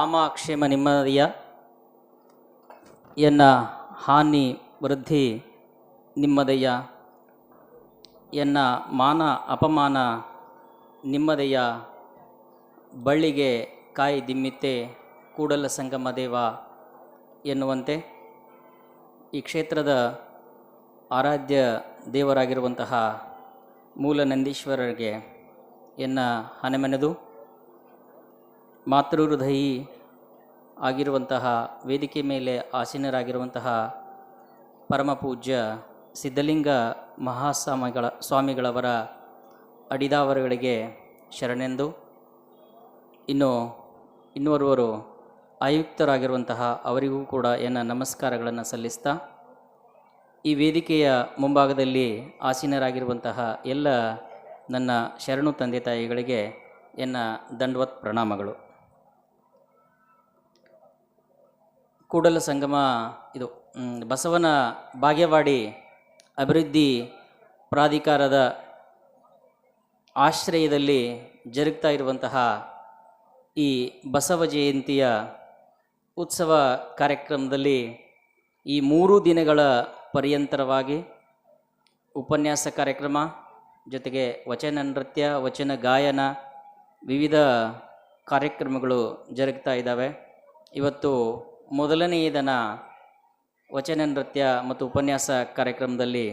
ಕಾಮಾಕ್ಷೇಮ ನೆಮ್ಮದಿಯ ಎನ್ನ ಹಾನಿ ವೃದ್ಧಿ ನಿಮ್ಮದಯ್ಯ, ಎನ್ನ ಮಾನ ಅಪಮಾನ ನಿಮ್ಮದಯ್ಯ, ಬಳ್ಳಿಗೆ ಕಾಯಿ ದಿಮ್ಮಿತ್ತೆ ಕೂಡಲ ಸಂಗಮ ದೇವ ಎನ್ನುವಂತೆ ಈ ಕ್ಷೇತ್ರದ ಆರಾಧ್ಯ ದೇವರಾಗಿರುವಂತಹ ಮೂಲ ನಂದೀಶ್ವರರಿಗೆ ಎನ್ನ ಹಣೆಮೆನೆದು ಮಾತೃಹೃದಯಿ ಆಗಿರುವಂತಹ ವೇದಿಕೆ ಮೇಲೆ ಆಸೀನರಾಗಿರುವಂತಹ ಪರಮಪೂಜ್ಯ ಸಿದ್ಧಲಿಂಗ ಸ್ವಾಮಿಗಳವರ ಅಡಿದಾವರಗಳಿಗೆ ಶರಣೆಂದು ಇನ್ನೋರ್ವರು ಆಯುಕ್ತರಾಗಿರುವಂತಹ ಅವರಿಗೂ ಕೂಡ ಎನ್ನ ನಮಸ್ಕಾರಗಳನ್ನು ಸಲ್ಲಿಸ್ತಾ ಈ ವೇದಿಕೆಯ ಮುಂಭಾಗದಲ್ಲಿ ಆಸೀನರಾಗಿರುವಂತಹ ಎಲ್ಲ ನನ್ನ ಶರಣು ತಂದೆ ತಾಯಿಗಳಿಗೆ ಎನ್ನ ದಂಡವತ್ ಪ್ರಣಾಮಗಳು. ಕೂಡಲ ಸಂಗಮ ಇದು ಬಸವನ ಬಾಗೇವಾಡಿ ಅಭಿವೃದ್ಧಿ ಪ್ರಾಧಿಕಾರದ ಆಶ್ರಯದಲ್ಲಿ ಜರುಗ್ತಾ ಇರುವಂತಹ ಈ ಬಸವ ಜಯಂತಿಯ ಉತ್ಸವ ಕಾರ್ಯಕ್ರಮದಲ್ಲಿ ಈ 3 ದಿನಗಳ ಪರ್ಯಂತರವಾಗಿ ಉಪನ್ಯಾಸ ಕಾರ್ಯಕ್ರಮ ಜೊತೆಗೆ ವಚನ ನೃತ್ಯ, ವಚನ ಗಾಯನ, ವಿವಿಧ ಕಾರ್ಯಕ್ರಮಗಳು ಜರುಗ್ತಾ ಇದ್ದಾವೆ. ಇವತ್ತು ಮೊದಲನೆಯ ದಿನ ವಚನ ನೃತ್ಯ ಮತ್ತು ಉಪನ್ಯಾಸ ಕಾರ್ಯಕ್ರಮದಲ್ಲಿ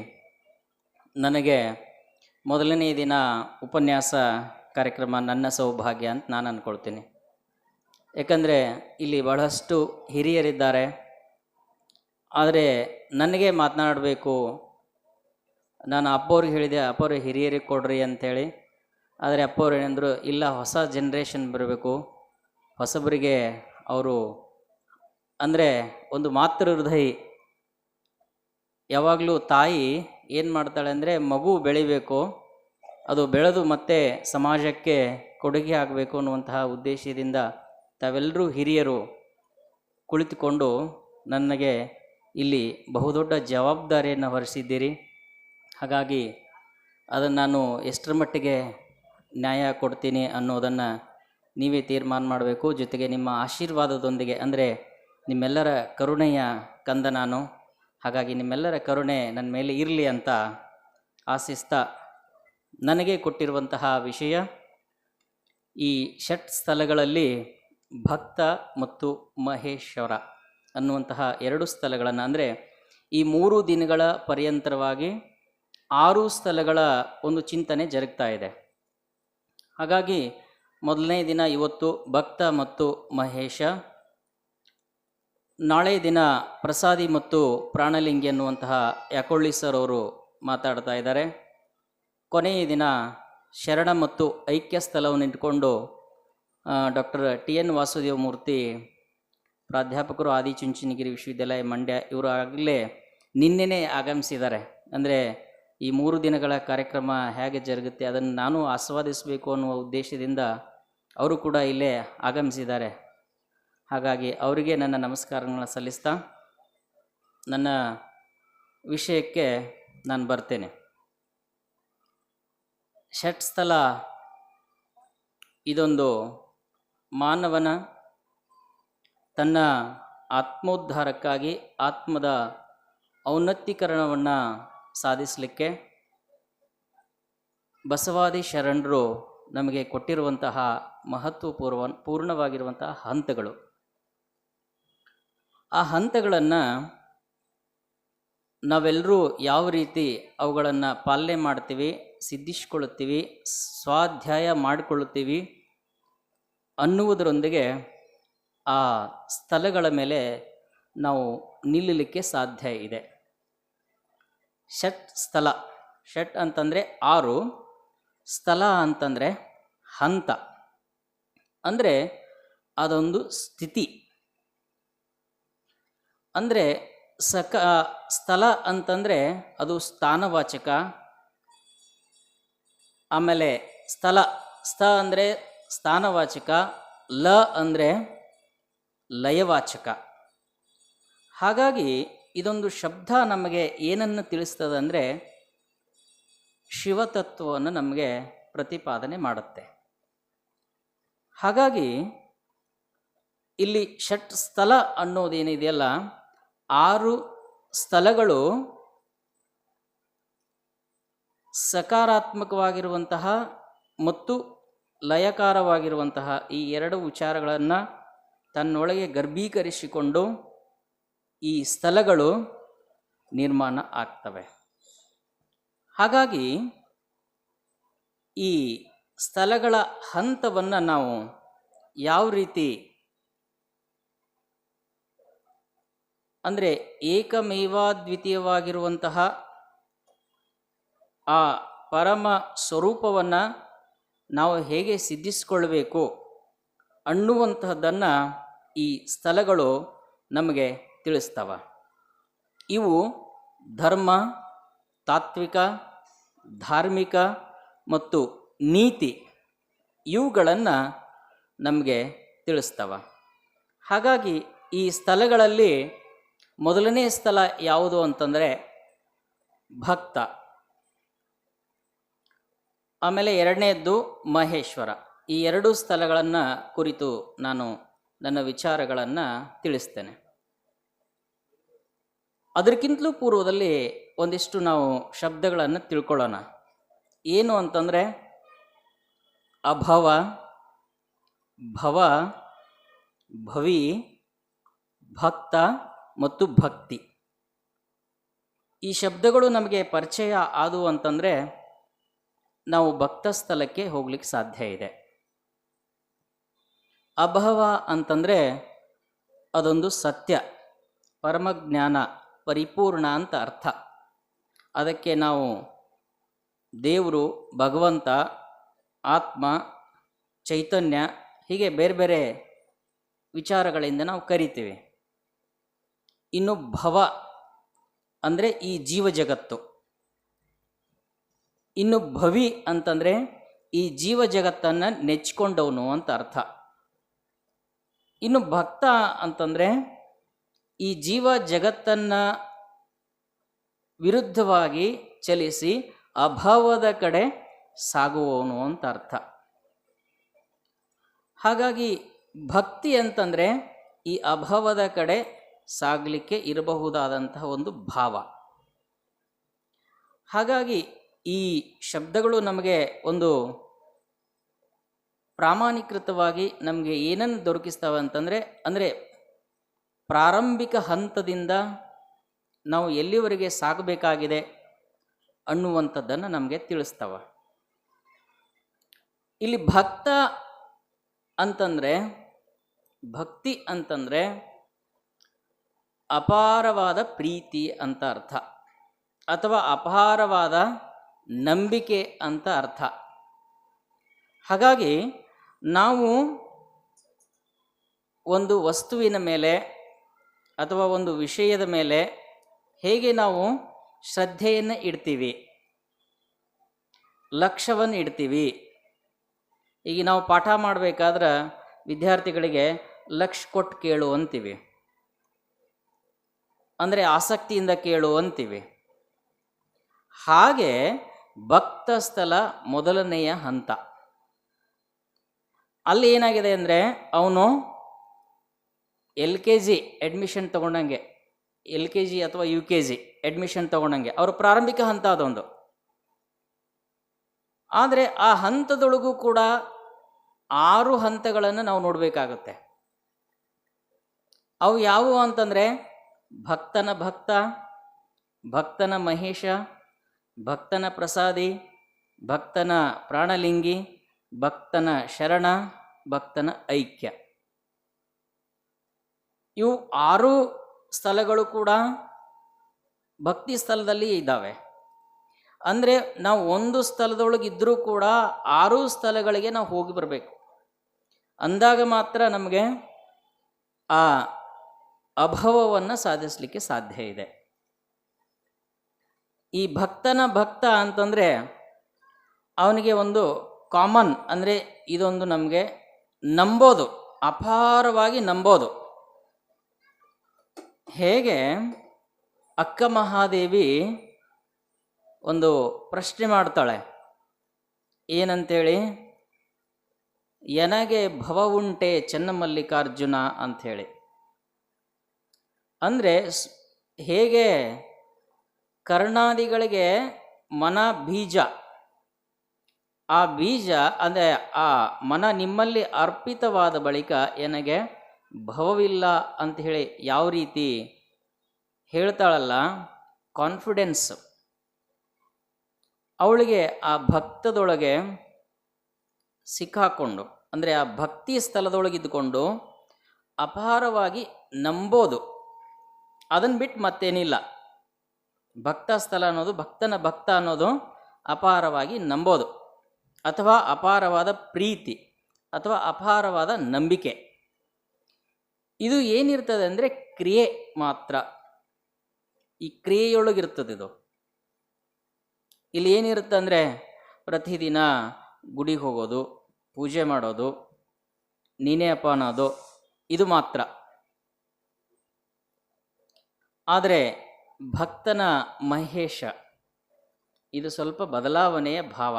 ನನಗೆ ಮೊದಲನೇ ದಿನ ಉಪನ್ಯಾಸ ಕಾರ್ಯಕ್ರಮ ನನ್ನ ಸೌಭಾಗ್ಯ ಅಂತ ನಾನು ಅಂದ್ಕೊಳ್ತೀನಿ. ಯಾಕಂದರೆ ಇಲ್ಲಿ ಬಹಳಷ್ಟು ಹಿರಿಯರಿದ್ದಾರೆ. ಆದರೆ ನನಗೆ ಮಾತನಾಡಬೇಕು, ನಾನು ಅಪ್ಪವ್ರಿಗೆ ಹೇಳಿದೆ, ಅಪ್ಪವ್ರಿಗೆ ಹಿರಿಯರಿಗೆ ಕೊಡ್ರಿ ಅಂಥೇಳಿ. ಆದರೆ ಅಪ್ಪವ್ರು ಏನಂದರು, ಇಲ್ಲ ಹೊಸ ಜನ್ರೇಷನ್ ಬರಬೇಕು, ಹೊಸಬರಿಗೆ ಅವರು ಅಂದರೆ ಒಂದು ಮಾತೃ ಹೃದಯ. ಯಾವಾಗಲೂ ತಾಯಿ ಏನು ಮಾಡ್ತಾಳೆ ಅಂದರೆ ಮಗು ಬೆಳಿಬೇಕು, ಅದು ಬೆಳೆದು ಮತ್ತೆ ಸಮಾಜಕ್ಕೆ ಕೊಡುಗೆ ಆಗಬೇಕು ಅನ್ನುವಂತಹ ಉದ್ದೇಶದಿಂದ ತಾವೆಲ್ಲರೂ ಹಿರಿಯರು ಕುಳಿತುಕೊಂಡು ನನಗೆ ಇಲ್ಲಿ ಬಹುದೊಡ್ಡ ಜವಾಬ್ದಾರಿಯನ್ನು ಹೊರಿಸಿದ್ದೀರಿ. ಹಾಗಾಗಿ ಅದನ್ನು ನಾನು ಎಷ್ಟರ ಮಟ್ಟಿಗೆ ನ್ಯಾಯ ಕೊಡ್ತೀನಿ ಅನ್ನೋದನ್ನು ನೀವೇ ತೀರ್ಮಾನ ಮಾಡಬೇಕು. ಜೊತೆಗೆ ನಿಮ್ಮ ಆಶೀರ್ವಾದದೊಂದಿಗೆ, ಅಂದರೆ ನಿಮ್ಮೆಲ್ಲರ ಕರುಣೆಯ ಕಂದ ನಾನು, ಹಾಗಾಗಿ ನಿಮ್ಮೆಲ್ಲರ ಕರುಣೆ ನನ್ನ ಮೇಲೆ ಇರಲಿ ಅಂತ ಆಶಿಸ್ತಾ, ನನಗೆ ಕೊಟ್ಟಿರುವಂತಹ ವಿಷಯ ಈ ಷಟ್ ಸ್ಥಳಗಳಲ್ಲಿ ಭಕ್ತ ಮತ್ತು ಮಹೇಶ್ವರ ಅನ್ನುವಂತಹ 2 ಸ್ಥಳಗಳನ್ನು, ಅಂದರೆ ಈ 3 ದಿನಗಳ ಪರ್ಯಂತರವಾಗಿ 6 ಸ್ಥಳಗಳ ಒಂದು ಚಿಂತನೆ ಜರುಗ್ತಾ ಇದೆ. ಹಾಗಾಗಿ ಮೊದಲನೇ ದಿನ ಇವತ್ತು ಭಕ್ತ ಮತ್ತು ಮಹೇಶ, ನಾಳೆ ದಿನ ಪ್ರಸಾದಿ ಮತ್ತು ಪ್ರಾಣಲಿಂಗಿ ಅನ್ನುವಂತಹ ಯಾಕೊಳ್ಳಿ ಸರ್ ಅವರು ಮಾತಾಡ್ತಾ ಇದ್ದಾರೆ. ಕೊನೆಯ ದಿನ ಶರಣ ಮತ್ತು ಐಕ್ಯ ಸ್ಥಳವನ್ನು ಇಟ್ಕೊಂಡು ಡಾಕ್ಟರ್ TN ವಾಸುದೇವ ಮೂರ್ತಿ ಪ್ರಾಧ್ಯಾಪಕರು, ಆದಿಚುಂಚನಗಿರಿ ವಿಶ್ವವಿದ್ಯಾಲಯ ಮಂಡ್ಯ, ಇವರು ಆಗಲೇ ನಿನ್ನೆನೇ ಆಗಮಿಸಿದ್ದಾರೆ. ಅಂದರೆ ಈ 3 ದಿನಗಳ ಕಾರ್ಯಕ್ರಮ ಹೇಗೆ ಜರುಗುತ್ತೆ ಅದನ್ನು ನಾನು ಆಸ್ವಾದಿಸಬೇಕು ಅನ್ನುವ ಉದ್ದೇಶದಿಂದ ಅವರು ಕೂಡ ಇಲ್ಲೇ ಆಗಮಿಸಿದ್ದಾರೆ. ಹಾಗಾಗಿ ಅವರಿಗೆ ನನ್ನ ನಮಸ್ಕಾರಗಳನ್ನು ಸಲ್ಲಿಸ್ತಾ ನನ್ನ ವಿಷಯಕ್ಕೆ ನಾನು ಬರ್ತೇನೆ. ಷಟ್ಸ್ಥಲ ಇದೊಂದು ಮಾನವನ ತನ್ನ ಆತ್ಮೋದ್ಧಾರಕ್ಕಾಗಿ, ಆತ್ಮದ ಔನ್ನತ್ಯೀಕರಣವನ್ನು ಸಾಧಿಸಲಿಕ್ಕೆ ಬಸವಾದಿ ಶರಣರು ನಮಗೆ ಕೊಟ್ಟಿರುವಂತಹ ಪೂರ್ಣವಾಗಿರುವಂತಹ ಹಂತಗಳು. ಆ ಹಂತಗಳನ್ನು ನಾವೆಲ್ಲರೂ ಯಾವ ರೀತಿ ಅವುಗಳನ್ನು ಪಾಲನೆ ಮಾಡ್ತೀವಿ, ಸಿದ್ಧಿಸ್ಕೊಳ್ಳುತ್ತೀವಿ, ಸ್ವಾಧ್ಯಾಯ ಮಾಡಿಕೊಳ್ಳುತ್ತೀವಿ ಅನ್ನುವುದರೊಂದಿಗೆ ಆ ಸ್ಥಳಗಳ ಮೇಲೆ ನಾವು ನಿಲ್ಲಲಿಕ್ಕೆ ಸಾಧ್ಯ ಇದೆ. ಷಟ್ ಸ್ಥಳ, ಷಟ್ ಅಂತಂದರೆ 6, ಸ್ಥಳ ಅಂತಂದರೆ ಹಂತ, ಅಂದರೆ ಅದೊಂದು ಸ್ಥಿತಿ. ಅಂದರೆ ಸ್ಥಳ ಅಂತಂದರೆ ಅದು ಸ್ಥಾನವಾಚಕ. ಆಮೇಲೆ ಸ್ಥ ಅಂದರೆ ಸ್ಥಾನವಾಚಕ, ಲ ಅಂದರೆ ಲಯವಾಚಕ. ಹಾಗಾಗಿ ಇದೊಂದು ಶಬ್ದ ನಮಗೆ ಏನನ್ನು ತಿಳಿಸ್ತದೆ ಅಂದರೆ ಶಿವತತ್ವವನ್ನು ನಮಗೆ ಪ್ರತಿಪಾದನೆ ಮಾಡುತ್ತೆ. ಹಾಗಾಗಿ ಇಲ್ಲಿ ಷಟ್ ಸ್ಥಳ ಅನ್ನೋದೇನಿದೆಯಲ್ಲ, 6 ಸ್ಥಳಗಳು ಸಕಾರಾತ್ಮಕವಾಗಿರುವಂತಹ ಮತ್ತು ಲಯಕಾರವಾಗಿರುವಂತಹ ಈ 2 ವಿಚಾರಗಳನ್ನು ತನ್ನೊಳಗೆ ಗರ್ಭೀಕರಿಸಿಕೊಂಡು ಈ ಸ್ಥಳಗಳು ನಿರ್ಮಾಣ ಆಗ್ತವೆ. ಹಾಗಾಗಿ ಈ ಸ್ಥಳಗಳ ಹಂತವನ್ನು ನಾವು ಯಾವ ರೀತಿ ಅಂದರೆ ಏಕಮೇವಾದ್ವಿತೀಯವಾಗಿರುವಂತಹ ಆ ಪರಮ ಸ್ವರೂಪವನ್ನು ನಾವು ಹೇಗೆ ಸಿದ್ಧಿಸಿಕೊಳ್ಬೇಕು ಅನ್ನುವಂತಹದ್ದನ್ನು ಈ ಸ್ಥಳಗಳು ನಮಗೆ ತಿಳಿಸ್ತವೆ. ಇವು ಧರ್ಮ, ತಾತ್ವಿಕ, ಧಾರ್ಮಿಕ ಮತ್ತು ನೀತಿ ಇವುಗಳನ್ನು ನಮಗೆ ತಿಳಿಸ್ತವೆ. ಹಾಗಾಗಿ ಈ ಸ್ಥಳಗಳಲ್ಲಿ ಮೊದಲನೇ ಸ್ಥಳ ಯಾವುದು ಅಂತಂದರೆ ಭಕ್ತ, ಆಮೇಲೆ ಎರಡನೇದ್ದು ಮಹೇಶ್ವರ. ಈ 2 ಸ್ಥಳಗಳನ್ನು ಕುರಿತು ನಾನು ನನ್ನ ವಿಚಾರಗಳನ್ನು ತಿಳಿಸ್ತೇನೆ. ಅದಕ್ಕಿಂತಲೂ ಪೂರ್ವದಲ್ಲಿ ಒಂದಿಷ್ಟು ನಾವು ಶಬ್ದಗಳನ್ನು ತಿಳ್ಕೊಳ್ಳೋಣ. ಏನು ಅಂತಂದರೆ ಅಭವ, ಭವ, ಭವಿ, ಭಕ್ತ ಮತ್ತು ಭಕ್ತಿ. ಈ ಶಬ್ದಗಳು ನಮಗೆ ಪರಿಚಯ ಆದವು ಅಂತಂದರೆ ನಾವು ಭಕ್ತ ಸ್ಥಳಕ್ಕೆ ಹೋಗ್ಲಿಕ್ಕೆ ಸಾಧ್ಯ ಇದೆ. ಅಭವ ಅಂತಂದರೆ ಅದೊಂದು ಸತ್ಯ, ಪರಮಜ್ಞಾನ, ಪರಿಪೂರ್ಣ ಅಂತ ಅರ್ಥ. ಅದಕ್ಕೆ ನಾವು ದೇವರು, ಭಗವಂತ, ಆತ್ಮ, ಚೈತನ್ಯ ಹೀಗೆ ಬೇರೆ ಬೇರೆ ವಿಚಾರಗಳಿಂದ ನಾವು ಕರಿತೀವಿ. ಇನ್ನು ಭವ ಅಂದರೆ ಈ ಜೀವ ಜಗತ್ತು. ಇನ್ನು ಭವಿ ಅಂತಂದರೆ ಈ ಜೀವ ಜಗತ್ತನ್ನು ನೆಚ್ಕೊಂಡವನು ಅಂತ ಅರ್ಥ. ಇನ್ನು ಭಕ್ತ ಅಂತಂದರೆ ಈ ಜೀವ ಜಗತ್ತನ್ನು ವಿರುದ್ಧವಾಗಿ ಚಲಿಸಿ ಅಭಾವದ ಕಡೆ ಸಾಗುವವನು ಅಂತ ಅರ್ಥ. ಹಾಗಾಗಿ ಭಕ್ತಿ ಅಂತಂದರೆ ಈ ಅಭಾವದ ಕಡೆ ಸಾಗಲಿಕ್ಕೆ ಇರಬಹುದಾದಂತಹ ಒಂದು ಭಾವ. ಹಾಗಾಗಿ ಈ ಶಬ್ದಗಳು ನಮಗೆ ಒಂದು ಪ್ರಾಮಾಣೀಕೃತವಾಗಿ ನಮಗೆ ಏನನ್ನು ದೊರಕಿಸ್ತವೆ ಅಂತಂದರೆ ಪ್ರಾರಂಭಿಕ ಹಂತದಿಂದ ನಾವು ಎಲ್ಲಿವರೆಗೆ ಸಾಗಬೇಕಾಗಿದೆ ಅನ್ನುವಂಥದ್ದನ್ನು ನಮಗೆ ತಿಳಿಸ್ತವೆ. ಇಲ್ಲಿ ಭಕ್ತ ಅಂತಂದರೆ, ಭಕ್ತಿ ಅಂತಂದರೆ ಅಪಾರವಾದ ಪ್ರೀತಿ ಅಂತ ಅರ್ಥ, ಅಥವಾ ಅಪಾರವಾದ ನಂಬಿಕೆ ಅಂತ ಅರ್ಥ. ಹಾಗಾಗಿ ನಾವು ಒಂದು ವಸ್ತುವಿನ ಮೇಲೆ ಅಥವಾ ಒಂದು ವಿಷಯದ ಮೇಲೆ ಹೇಗೆ ನಾವು ಶ್ರದ್ಧೆಯನ್ನು ಇಡ್ತೀವಿ, ಲಕ್ಷ್ಯವನ್ನು ಇಡ್ತೀವಿ. ಈಗ ನಾವು ಪಾಠ ಮಾಡಬೇಕಾದ್ರೆ ವಿದ್ಯಾರ್ಥಿಗಳಿಗೆ ಲಕ್ಷ್ಯ ಕೊಟ್ಟು ಕೇಳು ಅಂತೀವಿ, ಅಂದರೆ ಆಸಕ್ತಿಯಿಂದ ಕೇಳು ಅಂತೀವಿ. ಹಾಗೆ ಭಕ್ತ ಸ್ಥಳ ಮೊದಲನೆಯ ಹಂತ. ಅಲ್ಲಿ ಏನಾಗಿದೆ ಅಂದರೆ ಅವನು LKG ಅಡ್ಮಿಷನ್ ತಗೊಂಡಂಗೆ, LKG ಅಥವಾ UKG ಅಡ್ಮಿಷನ್ ತಗೊಂಡಂಗೆ ಅವರ ಪ್ರಾರಂಭಿಕ ಹಂತ ಅದೊಂದು. ಆದರೆ ಆ ಹಂತದೊಳಗೂ ಕೂಡ 6 ಹಂತಗಳನ್ನು ನಾವು ನೋಡಬೇಕಾಗುತ್ತೆ. ಅವು ಯಾವುವು ಅಂತಂದರೆ ಭಕ್ತನ ಭಕ್ತ, ಭಕ್ತನ ಮಹೇಶ, ಭಕ್ತನ ಪ್ರಸಾದಿ, ಭಕ್ತನ ಪ್ರಾಣಲಿಂಗಿ, ಭಕ್ತನ ಶರಣ, ಭಕ್ತನ ಐಕ್ಯ. ಇವು 6 ಸ್ಥಳಗಳು ಕೂಡ ಭಕ್ತಿ ಸ್ಥಳದಲ್ಲಿ ಇದ್ದಾವೆ. ಅಂದರೆ ನಾವು ಒಂದು ಸ್ಥಳದೊಳಗಿದ್ದರೂ ಕೂಡ 6 ಸ್ಥಳಗಳಿಗೆ ನಾವು ಹೋಗಿ ಬರಬೇಕು. ಅಂದಾಗ ಮಾತ್ರ ನಮಗೆ ಆ ಅಭವವನ್ನು ಸಾಧಿಸಲಿಕ್ಕೆ ಸಾಧ್ಯ ಇದೆ. ಈ ಭಕ್ತನ ಭಕ್ತ ಅಂತಂದರೆ ಅವನಿಗೆ ಒಂದು ಕಾಮನ್, ಅಂದರೆ ಇದೊಂದು ನಮಗೆ ನಂಬೋದು, ಅಪಾರವಾಗಿ ನಂಬೋದು. ಹೇಗೆ ಅಕ್ಕ ಮಹಾದೇವಿ ಒಂದು ಪ್ರಶ್ನೆ ಮಾಡ್ತಾಳೆ, ಏನಂತೇಳಿ, ಎನಗೆ ಭವ ಉಂಟೆ ಚೆನ್ನಮಲ್ಲಿಕಾರ್ಜುನ ಅಂಥೇಳಿ. ಅಂದರೆ ಹೇಗೆ ಕರ್ಣಾದಿಗಳಿಗೆ ಮನ ಬೀಜ, ಆ ಬೀಜ ಅಂದರೆ ಆ ಮನ ನಿಮ್ಮಲ್ಲಿ ಅರ್ಪಿತವಾದ ಬಳಿಕ ನನಗೆ ಭವವಿಲ್ಲ ಅಂತ ಹೇಳಿ ಯಾವ ರೀತಿ ಹೇಳ್ತಾಳಲ್ಲ, ಕಾನ್ಫಿಡೆನ್ಸ್ ಅವಳಿಗೆ ಆ ಭಕ್ತದೊಳಗೆ ಸಿಕ್ಕಾಕೊಂಡು, ಅಂದರೆ ಆ ಭಕ್ತಿ ಸ್ಥಳದೊಳಗಿದ್ದುಕೊಂಡು ಅಪಾರವಾಗಿ ನಂಬೋದು, ಅದನ್ನು ಬಿಟ್ಟು ಮತ್ತೇನಿಲ್ಲ. ಭಕ್ತ ಸ್ಥಳ ಅನ್ನೋದು, ಭಕ್ತನ ಭಕ್ತ ಅನ್ನೋದು ಅಪಾರವಾಗಿ ನಂಬೋದು, ಅಥವಾ ಅಪಾರವಾದ ಪ್ರೀತಿ, ಅಥವಾ ಅಪಾರವಾದ ನಂಬಿಕೆ. ಇದು ಏನಿರ್ತದೆ ಅಂದರೆ ಕ್ರಿಯೆ ಮಾತ್ರ, ಈ ಕ್ರಿಯೆಯೊಳಗಿರ್ತದೆ ಇದು. ಇಲ್ಲಿ ಏನಿರುತ್ತೆ ಅಂದರೆ ಪ್ರತಿದಿನ ಗುಡಿಗೆ ಹೋಗೋದು, ಪೂಜೆ ಮಾಡೋದು, ನೀನೇ ಅಪ್ಪ ಅನ್ನೋದು, ಇದು ಮಾತ್ರ. ಆದರೆ ಭಕ್ತನ ಮಹೇಶ ಇದು ಸ್ವಲ್ಪ ಬದಲಾವಣೆಯ ಭಾವ.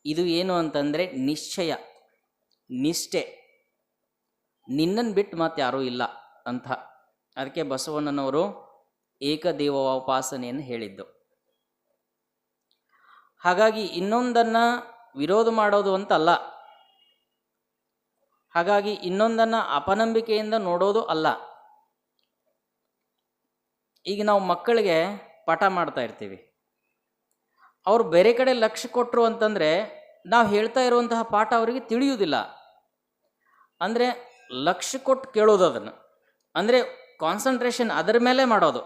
ಇದು ಏನು ಅಂತಂದರೆ ನಿಶ್ಚಯ, ನಿಷ್ಠೆ, ನಿನ್ನನ್ನು ಬಿಟ್ಟು ಮತ್ತೆ ಯಾರೂ ಇಲ್ಲ ಅಂತ. ಅದಕ್ಕೆ ಬಸವಣ್ಣನವರು ಏಕದೇವೋಪಾಸನೆಯನ್ನು ಹೇಳಿದ್ದು. ಹಾಗಾಗಿ ಇನ್ನೊಂದನ್ನು ವಿರೋಧ ಮಾಡೋದು ಅಂತಲ್ಲ, ಹಾಗಾಗಿ ಇನ್ನೊಂದನ್ನು ಅಪನಂಬಿಕೆಯಿಂದ ನೋಡೋದು ಅಲ್ಲ. ಈಗ ನಾವು ಮಕ್ಕಳಿಗೆ ಪಾಠ ಮಾಡ್ತಾ ಇರ್ತೀವಿ, ಅವರು ಬೇರೆ ಕಡೆ ಲಕ್ಷ್ಯ ಕೊಟ್ಟರು ಅಂತಂದರೆ ನಾವು ಹೇಳ್ತಾ ಇರುವಂತಹ ಪಾಠ ಅವರಿಗೆ ತಿಳಿಯುವುದಿಲ್ಲ. ಅಂದರೆ ಲಕ್ಷ್ಯ ಕೊಟ್ಟು ಕೇಳೋದು, ಅದನ್ನು ಅಂದರೆ ಕಾನ್ಸಂಟ್ರೇಷನ್ ಅದರ ಮೇಲೆ ಮಾಡೋದು.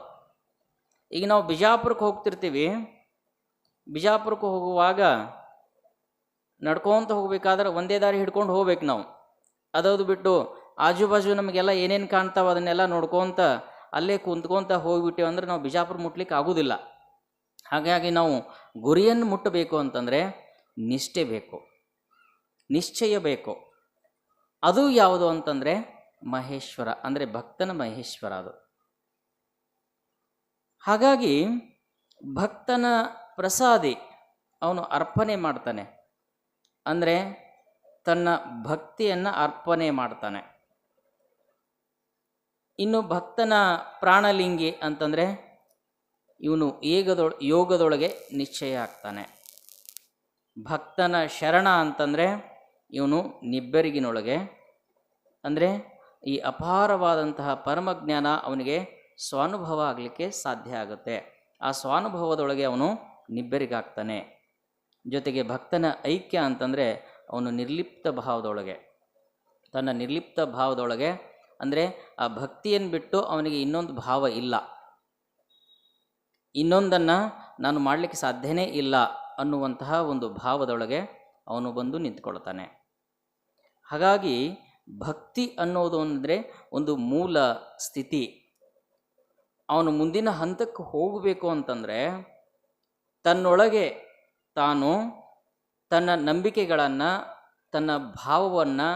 ಈಗ ನಾವು ಬಿಜಾಪುರಕ್ಕೆ ಹೋಗ್ತಿರ್ತೀವಿ, ಬಿಜಾಪುರಕ್ಕೆ ಹೋಗುವಾಗ ನಡ್ಕೊತ ಹೋಗ್ಬೇಕಾದ್ರೆ ಒಂದೇ ದಾರಿ ಹಿಡ್ಕೊಂಡು ಹೋಗ್ಬೇಕು ನಾವು. ಅದದು ಬಿಟ್ಟು ಆಜು ಬಾಜು ನಮಗೆಲ್ಲ ಏನೇನು ಕಾಣ್ತಾವೆ ಅದನ್ನೆಲ್ಲ ನೋಡ್ಕೊತ ಅಲ್ಲೇ ಕುಂತ್ಕೊತ ಹೋಗಿಬಿಟ್ಟೇವೆ ಅಂದರೆ ನಾವು ಬಿಜಾಪುರ ಮುಟ್ಲಿಕ್ಕೆ ಆಗೋದಿಲ್ಲ. ಹಾಗಾಗಿ ನಾವು ಗುರಿಯನ್ನು ಮುಟ್ಟಬೇಕು ಅಂತಂದರೆ ನಿಷ್ಠೆ ಬೇಕು, ನಿಶ್ಚಯ ಬೇಕು. ಅದು ಯಾವುದು ಅಂತಂದರೆ ಮಹೇಶ್ವರ, ಅಂದರೆ ಭಕ್ತನ ಮಹೇಶ್ವರ ಅದು. ಹಾಗಾಗಿ ಭಕ್ತನ ಪ್ರಸಾದಿ ಅವನು ಅರ್ಪಣೆ ಮಾಡ್ತಾನೆ, ಅಂದರೆ ತನ್ನ ಭಕ್ತಿಯನ್ನು ಅರ್ಪಣೆ ಮಾಡ್ತಾನೆ. ಇನ್ನು ಭಕ್ತನ ಪ್ರಾಣಲಿಂಗಿ ಅಂತಂದರೆ ಇವನು ಯೋಗದೊಳಗೆ ನಿಶ್ಚಯ ಆಗ್ತಾನೆ. ಭಕ್ತನ ಶರಣ ಅಂತಂದರೆ ಇವನು ನಿಬ್ಬೆರಗಿನೊಳಗೆ, ಅಂದರೆ ಈ ಅಪಾರವಾದಂತಹ ಪರಮಜ್ಞಾನ ಅವನಿಗೆ ಸ್ವಾನುಭವ ಆಗಲಿಕ್ಕೆ ಸಾಧ್ಯ ಆಗುತ್ತೆ. ಆ ಸ್ವಾನುಭವದೊಳಗೆ ಅವನು ನಿಬ್ಬೆರಗಾಗ್ತಾನೆ. ಜೊತೆಗೆ ಭಕ್ತನ ಐಕ್ಯ ಅಂತಂದರೆ ಅವನು ನಿರ್ಲಿಪ್ತ ಭಾವದೊಳಗೆ, ತನ್ನ ನಿರ್ಲಿಪ್ತ ಭಾವದೊಳಗೆ, ಅಂದರೆ ಆ ಭಕ್ತಿಯನ್ನು ಬಿಟ್ಟು ಅವನಿಗೆ ಇನ್ನೊಂದು ಭಾವ ಇಲ್ಲ, ಇನ್ನೊಂದನ್ನು ನಾನು ಮಾಡಲಿಕ್ಕೆ ಸಾಧ್ಯನೇ ಇಲ್ಲ ಅನ್ನುವಂತಹ ಒಂದು ಭಾವದೊಳಗೆ ಅವನು ಬಂದು ನಿಂತ್ಕೊಳ್ತಾನೆ. ಹಾಗಾಗಿ ಭಕ್ತಿ ಅನ್ನೋದು ಅಂದರೆ ಒಂದು ಮೂಲ ಸ್ಥಿತಿ. ಅವನು ಮುಂದಿನ ಹಂತಕ್ಕೆ ಹೋಗಬೇಕು ಅಂತಂದರೆ ತನ್ನೊಳಗೆ ತಾನು ತನ್ನ ನಂಬಿಕೆಗಳನ್ನು, ತನ್ನ ಭಾವವನ್ನು,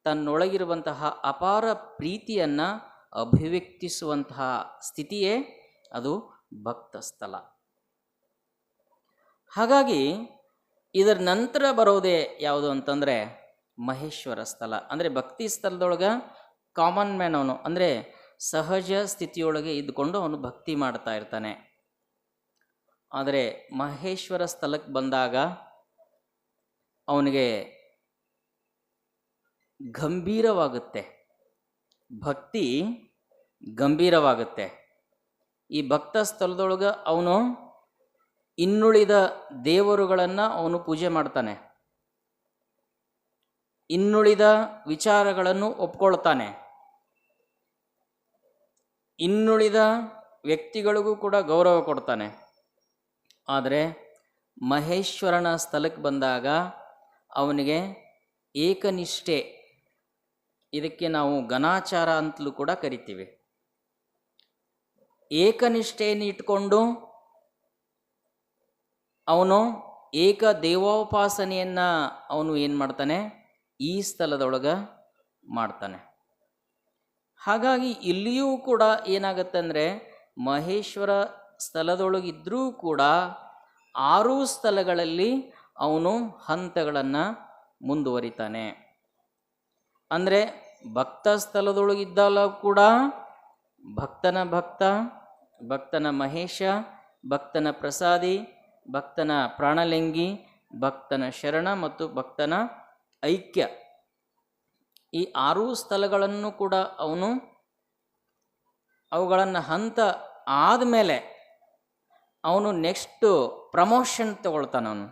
ತನ್ನೊಳಗಿರುವಂತಹ ಅಪಾರ ಪ್ರೀತಿಯನ್ನು ಅಭಿವ್ಯಕ್ತಿಸುವಂತಹ ಸ್ಥಿತಿಯೇ ಅದು ಭಕ್ತ ಸ್ಥಳ. ಹಾಗಾಗಿ ಇದರ ನಂತರ ಬರೋದೇ ಯಾವುದು ಅಂತಂದರೆ ಮಹೇಶ್ವರ ಸ್ಥಳ. ಅಂದರೆ ಭಕ್ತಿ ಸ್ಥಳದೊಳಗೆ ಕಾಮನ್ ಮ್ಯಾನ್ ಅವನು, ಅಂದರೆ ಸಹಜ ಸ್ಥಿತಿಯೊಳಗೆ ಇದ್ದುಕೊಂಡು ಅವನು ಭಕ್ತಿ ಮಾಡ್ತಾ ಇರ್ತಾನೆ. ಆದರೆ ಮಹೇಶ್ವರ ಸ್ಥಳಕ್ಕೆ ಬಂದಾಗ ಅವನಿಗೆ ಗಂಭೀರವಾಗುತ್ತೆ, ಭಕ್ತಿ ಗಂಭೀರವಾಗುತ್ತೆ. ಈ ಭಕ್ತ ಸ್ಥಳದೊಳಗೆ ಅವನು ಇನ್ನುಳಿದ ದೇವರುಗಳನ್ನು ಅವನು ಪೂಜೆ ಮಾಡ್ತಾನೆ, ಇನ್ನುಳಿದ ವಿಚಾರಗಳನ್ನು ಒಪ್ಕೊಳ್ತಾನೆ, ಇನ್ನುಳಿದ ವ್ಯಕ್ತಿಗಳಿಗೂ ಕೂಡ ಗೌರವ ಕೊಡ್ತಾನೆ. ಆದರೆ ಮಹೇಶ್ವರನ ಸ್ಥಳಕ್ಕೆ ಬಂದಾಗ ಅವನಿಗೆ ಏಕನಿಷ್ಠೆ, ಇದಕ್ಕೆ ನಾವು ಘನಾಚಾರ ಅಂತಲೂ ಕೂಡ ಕರಿತೀವಿ. ಏಕನಿಷ್ಠೆಯನ್ನು ಇಟ್ಕೊಂಡು ಅವನು ಏಕ ದೇವೋಪಾಸನೆಯನ್ನು ಅವನು ಏನು ಮಾಡ್ತಾನೆ, ಈ ಸ್ಥಳದೊಳಗೆ ಮಾಡ್ತಾನೆ. ಹಾಗಾಗಿ ಇಲ್ಲಿಯೂ ಕೂಡ ಏನಾಗುತ್ತೆ ಅಂದರೆ ಮಹೇಶ್ವರ ಸ್ಥಳದೊಳಗಿದ್ದರೂ ಕೂಡ 6 ಸ್ಥಳಗಳಲ್ಲಿ ಅವನು ಹಂತಗಳನ್ನು ಮುಂದುವರಿತಾನೆ. ಅಂದರೆ ಭಕ್ತ ಸ್ಥಳದೊಳಗಿದ್ದಲ್ಲ ಕೂಡ ಭಕ್ತನ ಭಕ್ತ, ಭಕ್ತನ ಮಹೇಶ, ಭಕ್ತನ ಪ್ರಸಾದಿ, ಭಕ್ತನ ಪ್ರಾಣಲಿಂಗಿ, ಭಕ್ತನ ಶರಣ ಮತ್ತು ಭಕ್ತನ ಐಕ್ಯ, ಈ 6 ಸ್ಥಳಗಳನ್ನು ಕೂಡ ಅವನು ಅವುಗಳನ್ನು ಹಂತ ಆದಮೇಲೆ ಅವನು ನೆಕ್ಸ್ಟು ಪ್ರಮೋಷನ್ ತಗೊಳ್ತಾನೆ. ಅವನು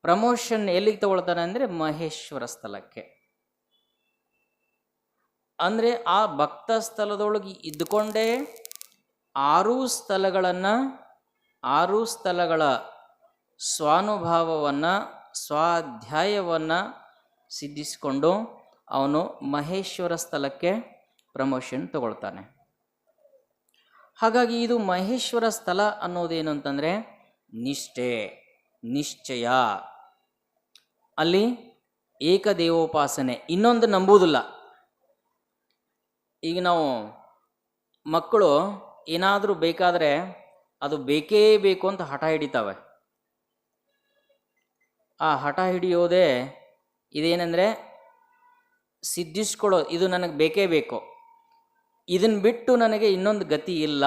ಪ್ರಮೋಷನ್ ಎಲ್ಲಿಗೆ ತಗೊಳ್ತಾನೆ ಅಂದರೆ ಮಹೇಶ್ವರ ಸ್ಥಳಕ್ಕೆ. ಅಂದರೆ ಆ ಭಕ್ತ ಸ್ಥಳದೊಳಗೆ ಇದ್ದುಕೊಂಡೇ 6 ಸ್ಥಳಗಳ ಸ್ವಾನುಭಾವವನ್ನು, ಸ್ವಾಧ್ಯಾಯವನ್ನು ಸಿದ್ಧಿಸಿಕೊಂಡು ಅವನು ಮಹೇಶ್ವರ ಸ್ಥಳಕ್ಕೆ ಪ್ರಮೋಷನ್ ತಗೊಳ್ತಾನೆ. ಹಾಗಾಗಿ ಇದು ಮಹೇಶ್ವರ ಸ್ಥಳ ಅನ್ನೋದೇನು ಅಂತಂದರೆ ನಿಷ್ಠೆ, ನಿಶ್ಚಯ. ಅಲ್ಲಿ ಏಕದೇವೋಪಾಸನೆ, ಇನ್ನೊಂದು ನಂಬುವುದಿಲ್ಲ. ಈಗ ನಾವು ಮಕ್ಕಳು ಏನಾದರೂ ಬೇಕಾದರೆ ಅದು ಬೇಕೇ ಬೇಕು ಅಂತ ಹಠ ಹಿಡಿತಾವೆ. ಆ ಹಠ ಹಿಡಿಯೋದೇ ಇದೇನೆಂದರೆ ಸಿದ್ಧಿಸ್ಕೊಳ್ಳೋ, ಇದು ನನಗೆ ಬೇಕೇ ಬೇಕು, ಇದನ್ನು ಬಿಟ್ಟು ನನಗೆ ಇನ್ನೊಂದು ಗತಿ ಇಲ್ಲ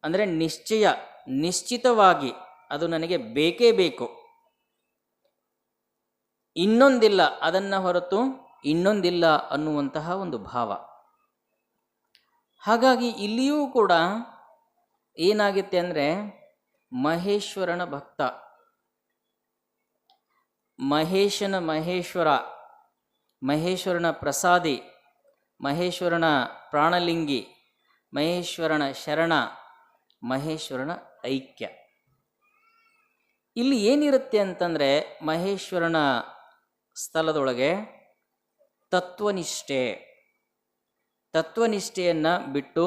ಅಂದರೆ ನಿಶ್ಚಿತವಾಗಿ ಅದು ನನಗೆ ಬೇಕೇ ಬೇಕು, ಇನ್ನೊಂದಿಲ್ಲ, ಅದನ್ನು ಹೊರತು ಇನ್ನೊಂದಿಲ್ಲ ಅನ್ನುವಂತಹ ಒಂದು ಭಾವ. ಹಾಗಾಗಿ ಇಲ್ಲಿಯೂ ಕೂಡ ಏನಾಗುತ್ತೆ ಅಂದರೆ ಮಹೇಶ್ವರನ ಭಕ್ತ, ಮಹೇಶನ ಮಹೇಶ್ವರ, ಮಹೇಶ್ವರನ ಪ್ರಸಾದಿ, ಮಹೇಶ್ವರನ ಪ್ರಾಣಲಿಂಗಿ, ಮಹೇಶ್ವರನ ಶರಣ, ಮಹೇಶ್ವರನ ಐಕ್ಯ. ಇಲ್ಲಿ ಏನಿರುತ್ತೆ ಅಂತಂದರೆ ಮಹೇಶ್ವರನ ಸ್ಥಳದೊಳಗೆ ತತ್ವನಿಷ್ಠೆಯನ್ನು ಬಿಟ್ಟು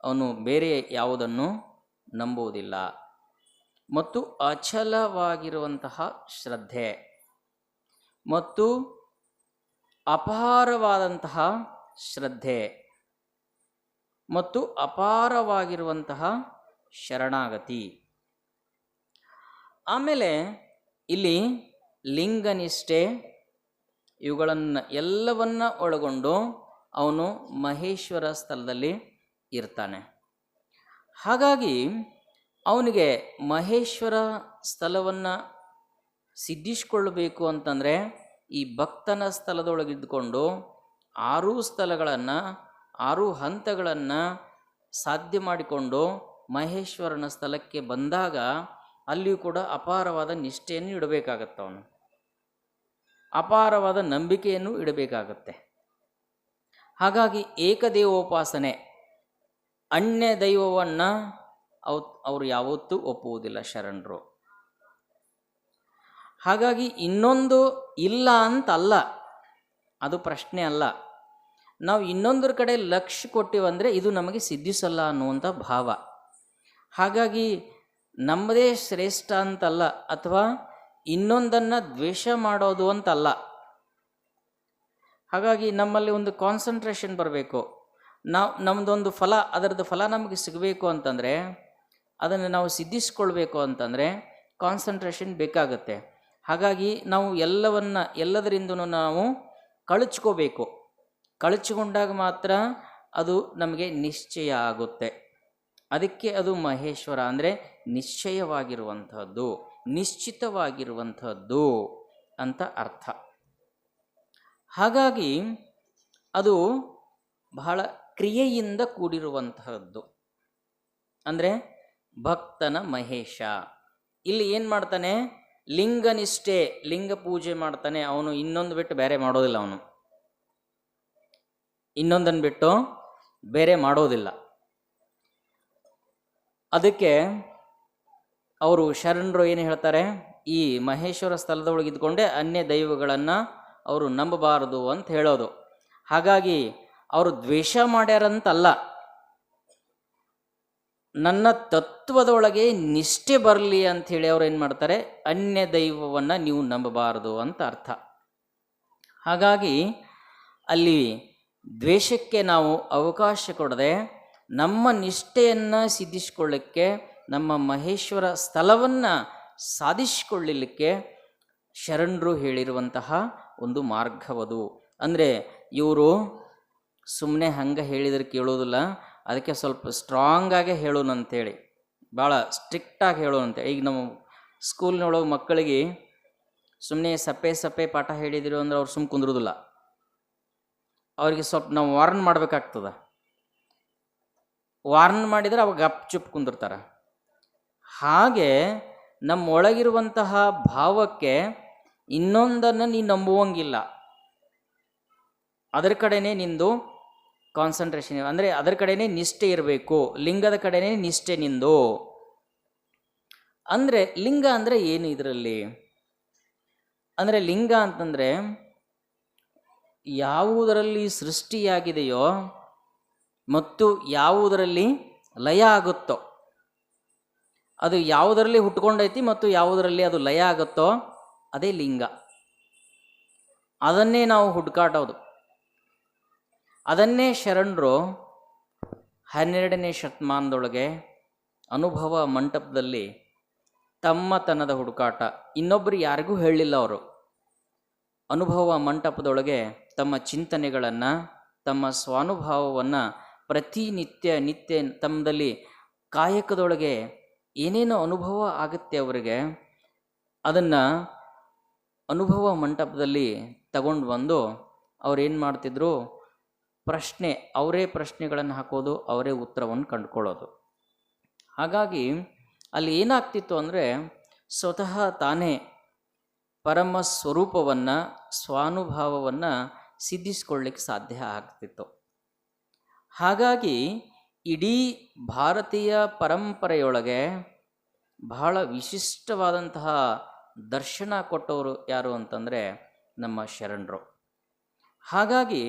ಅವನು ಬೇರೆ ಯಾವುದನ್ನು ನಂಬುವುದಿಲ್ಲ. ಮತ್ತು ಅಚಲವಾಗಿರುವಂತಹ ಶ್ರದ್ಧೆ ಮತ್ತು ಅಪಾರವಾದಂತಹ ಶ್ರದ್ಧೆ ಮತ್ತು ಅಪಾರವಾಗಿರುವಂತಹ ಶರಣಾಗತಿ. ಆಮೇಲೆ ಇಲ್ಲಿ ಲಿಂಗನಿಷ್ಠೆ, ಇವುಗಳನ್ನು ಎಲ್ಲವನ್ನ ಒಳಗೊಂಡು ಅವನು ಮಹೇಶ್ವರ ಸ್ಥಳದಲ್ಲಿ ಇರ್ತಾನೆ. ಹಾಗಾಗಿ ಅವನಿಗೆ ಮಹೇಶ್ವರ ಸ್ಥಳವನ್ನು ಸಿದ್ಧಿಸಿಕೊಳ್ಳಬೇಕು ಅಂತಂದರೆ ಈ ಭಕ್ತನ ಸ್ಥಳದೊಳಗಿದ್ದುಕೊಂಡು 6 ಸ್ಥಳಗಳನ್ನು, 6 ಹಂತಗಳನ್ನು ಸಾಧ್ಯ ಮಾಡಿಕೊಂಡು ಮಹೇಶ್ವರನ ಸ್ಥಳಕ್ಕೆ ಬಂದಾಗ ಅಲ್ಲಿಯೂ ಕೂಡ ಅಪಾರವಾದ ನಿಷ್ಠೆಯನ್ನು ಇಡಬೇಕಾಗತ್ತೆ. ಅವನು ಅಪಾರವಾದ ನಂಬಿಕೆಯನ್ನು ಇಡಬೇಕಾಗತ್ತೆ. ಹಾಗಾಗಿ ಏಕದೇವೋಪಾಸನೆ, ಅನ್ಯ ದೈವವನ್ನು ಅವರು ಯಾವತ್ತೂ ಒಪ್ಪುವುದಿಲ್ಲ ಶರಣರು. ಹಾಗಾಗಿ ಇನ್ನೊಂದು ಇಲ್ಲ ಅಂತಲ್ಲ, ಅದು ಪ್ರಶ್ನೆ ಅಲ್ಲ. ನಾವು ಇನ್ನೊಂದರ ಕಡೆ ಲಕ್ಷ್ಯ ಕೊಟ್ಟಿವಂದರೆ ಇದು ನಮಗೆ ಸಿದ್ಧಿಸಲ್ಲ ಅನ್ನುವಂಥ ಭಾವ. ಹಾಗಾಗಿ ನಮ್ಮದೇ ಶ್ರೇಷ್ಠ ಅಂತಲ್ಲ, ಅಥವಾ ಇನ್ನೊಂದನ್ನು ದ್ವೇಷ ಮಾಡೋದು ಅಂತಲ್ಲ. ಹಾಗಾಗಿ ನಮ್ಮಲ್ಲಿ ಒಂದು ಕಾನ್ಸಂಟ್ರೇಷನ್ ಬರಬೇಕು. ನಮ್ಮದೊಂದು ಫಲ, ಅದರದ್ದು ಫಲ ನಮಗೆ ಸಿಗಬೇಕು ಅಂತಂದರೆ, ಅದನ್ನು ನಾವು ಸಿದ್ಧಿಸ್ಕೊಳ್ಬೇಕು ಅಂತಂದರೆ ಕಾನ್ಸಂಟ್ರೇಷನ್ ಬೇಕಾಗುತ್ತೆ. ಹಾಗಾಗಿ ನಾವು ಎಲ್ಲದರಿಂದನೂ ನಾವು ಕಳಚ್ಕೋಬೇಕು. ಕಳಚಿಕೊಂಡಾಗ ಮಾತ್ರ ಅದು ನಮಗೆ ನಿಶ್ಚಯ ಆಗುತ್ತೆ. ಅದಕ್ಕೆ ಅದು ಮಹೇಶ್ವರ ಅಂದರೆ ನಿಶ್ಚಯವಾಗಿರುವಂಥದ್ದು, ನಿಶ್ಚಿತವಾಗಿರುವಂಥದ್ದು ಅಂತ ಅರ್ಥ. ಹಾಗಾಗಿ ಅದು ಬಹಳ ಕ್ರಿಯೆಯಿಂದ ಕೂಡಿರುವಂತಹದ್ದು. ಅಂದರೆ ಭಕ್ತನ ಮಹೇಶ ಇಲ್ಲಿ ಏನು ಮಾಡ್ತಾನೆ? ಲಿಂಗನಿಷ್ಠೆ, ಲಿಂಗ ಪೂಜೆ ಮಾಡ್ತಾನೆ. ಅವನು ಇನ್ನೊಂದು ಬಿಟ್ಟು ಬೇರೆ ಮಾಡೋದಿಲ್ಲ. ಅವನು ಇನ್ನೊಂದನ್ನು ಬಿಟ್ಟು ಬೇರೆ ಮಾಡೋದಿಲ್ಲ. ಅದಕ್ಕೆ ಅವರು ಶರಣರು ಏನು ಹೇಳ್ತಾರೆ? ಈ ಮಹೇಶ್ವರ ಸ್ಥಳದೊಳಗೆ ಇದ್ಕೊಂಡೆ ಅನ್ಯ ದೈವಗಳನ್ನು ಅವರು ನಂಬಬಾರದು ಅಂತ ಹೇಳೋದು. ಹಾಗಾಗಿ ಅವರು ದ್ವೇಷ ಮಾಡ್ಯಾರಂತಲ್ಲ, ನನ್ನ ತತ್ವದೊಳಗೆ ನಿಷ್ಠೆ ಬರಲಿ ಅಂಥೇಳಿ ಅವ್ರು ಏನು ಮಾಡ್ತಾರೆ? ಅನ್ಯ ದೈವವನ್ನು ನೀವು ನಂಬಬಾರದು ಅಂತ ಅರ್ಥ. ಹಾಗಾಗಿ ಅಲ್ಲಿ ದ್ವೇಷಕ್ಕೆ ನಾವು ಅವಕಾಶ ಕೊಡದೆ ನಮ್ಮ ನಿಷ್ಠೆಯನ್ನು ಸಿದ್ಧಿಸಿಕೊಳ್ಳಲಿಕ್ಕೆ, ನಮ್ಮ ಮಹೇಶ್ವರ ಸ್ಥಳವನ್ನು ಸಾಧಿಸಿಕೊಳ್ಳಲಿಕ್ಕೆ ಶರಣರು ಹೇಳಿರುವಂತಹ ಒಂದು ಮಾರ್ಗವದು. ಅಂದರೆ ಇವರು ಸುಮ್ಮನೆ ಹಂಗೆ ಹೇಳಿದ್ರೆ ಕೇಳೋದಿಲ್ಲ, ಅದಕ್ಕೆ ಸ್ವಲ್ಪ ಸ್ಟ್ರಾಂಗಾಗೆ ಹೇಳೋಣ ಅಂತೇಳಿ, ಭಾಳ ಸ್ಟ್ರಿಕ್ಟಾಗಿ ಹೇಳೋಣ ಅಂತೇಳಿ. ಈಗ ನಾವು ಸ್ಕೂಲ್ನೊಳಗೆ ಮಕ್ಕಳಿಗೆ ಸುಮ್ಮನೆ ಸಪ್ಪೆ ಪಾಠ ಹೇಳಿದಿರು ಅಂದ್ರೆ ಅವ್ರು ಸುಮ್ಮ ಕುಂದ್ರೋದಿಲ್ಲ, ಅವ್ರಿಗೆ ಸ್ವಲ್ಪ ನಾವು ವಾರ್ನ್ ಮಾಡಬೇಕಾಗ್ತದೆ. ವಾರ್ನ್ ಮಾಡಿದರೆ ಅವಾಗ ಗಪ್ ಚುಪ್ ಕುಂದಿರ್ತಾರೆ. ಹಾಗೆ ನಮ್ಮೊಳಗಿರುವಂತಹ ಭಾವಕ್ಕೆ ಇನ್ನೊಂದನ್ನು ನೀನು ನಂಬುವಂಗಿಲ್ಲ, ಅದರ ಕಡೆನೇ ನಿಂದು ಕಾನ್ಸಂಟ್ರೇಷನ್, ಅಂದರೆ ಅದರ ಕಡೆನೇ ನಿಷ್ಠೆ ಇರಬೇಕು, ಲಿಂಗದ ಕಡೆನೇ ನಿಷ್ಠೆ ನಿಂದು. ಅಂದರೆ ಲಿಂಗ ಅಂದರೆ ಏನು ಇದರಲ್ಲಿ? ಅಂದರೆ ಲಿಂಗ ಅಂತಂದರೆ ಯಾವುದರಲ್ಲಿ ಸೃಷ್ಟಿಯಾಗಿದೆಯೋ ಮತ್ತು ಯಾವುದರಲ್ಲಿ ಲಯ ಆಗುತ್ತೋ, ಅದು ಯಾವುದರಲ್ಲಿ ಹುಟ್ಕೊಂಡೈತಿ ಮತ್ತು ಯಾವುದರಲ್ಲಿ ಅದು ಲಯ ಆಗುತ್ತೋ ಅದೇ ಲಿಂಗ. ಅದನ್ನೇ ನಾವು ಹುಡುಕಾಟೋದು. ಅದನ್ನೇ ಶರಣರು 12ನೇ ಶತಮಾನದೊಳಗೆ ಅನುಭವ ಮಂಟಪದಲ್ಲಿ ತಮ್ಮತನದ ಹುಡುಕಾಟ, ಇನ್ನೊಬ್ಬರು ಯಾರಿಗೂ ಹೇಳಲಿಲ್ಲ. ಅವರು ಅನುಭವ ಮಂಟಪದೊಳಗೆ ತಮ್ಮ ಚಿಂತನೆಗಳನ್ನು, ತಮ್ಮ ಸ್ವಾನುಭಾವವನ್ನು ನಿತ್ಯ ತಮ್ಮದಲ್ಲಿ ಕಾಯಕದೊಳಗೆ ಏನೇನೋ ಅನುಭವ ಆಗುತ್ತೆ ಅವರಿಗೆ, ಅದನ್ನು ಅನುಭವ ಮಂಟಪದಲ್ಲಿ ತಗೊಂಡು ಬಂದು ಅವ್ರೇನು ಮಾಡ್ತಿದ್ರು, ಅವರೇ ಪ್ರಶ್ನೆಗಳನ್ನು ಹಾಕೋದು, ಅವರೇ ಉತ್ತರವನ್ನು ಕಂಡುಕೊಳ್ಳೋದು. ಹಾಗಾಗಿ ಅಲ್ಲಿ ಏನಾಗ್ತಿತ್ತು ಅಂದರೆ ಸ್ವತಃ ತಾನೇ ಪರಮ ಸ್ವರೂಪವನ್ನು, ಸ್ವಾನುಭಾವವನ್ನು ಸಿದ್ಧಿಸ್ಕೊಳ್ಳಿಕ್ಕೆ ಸಾಧ್ಯ ಆಗ್ತಿತ್ತು. ಹಾಗಾಗಿ ಇಡೀ ಭಾರತೀಯ ಪರಂಪರೆಯೊಳಗೆ ಬಹಳ ವಿಶಿಷ್ಟವಾದಂತಹ ದರ್ಶನ ಕೊಟ್ಟವರು ಯಾರು ಅಂತಂದರೆ ನಮ್ಮ ಶರಣರು. ಹಾಗಾಗಿ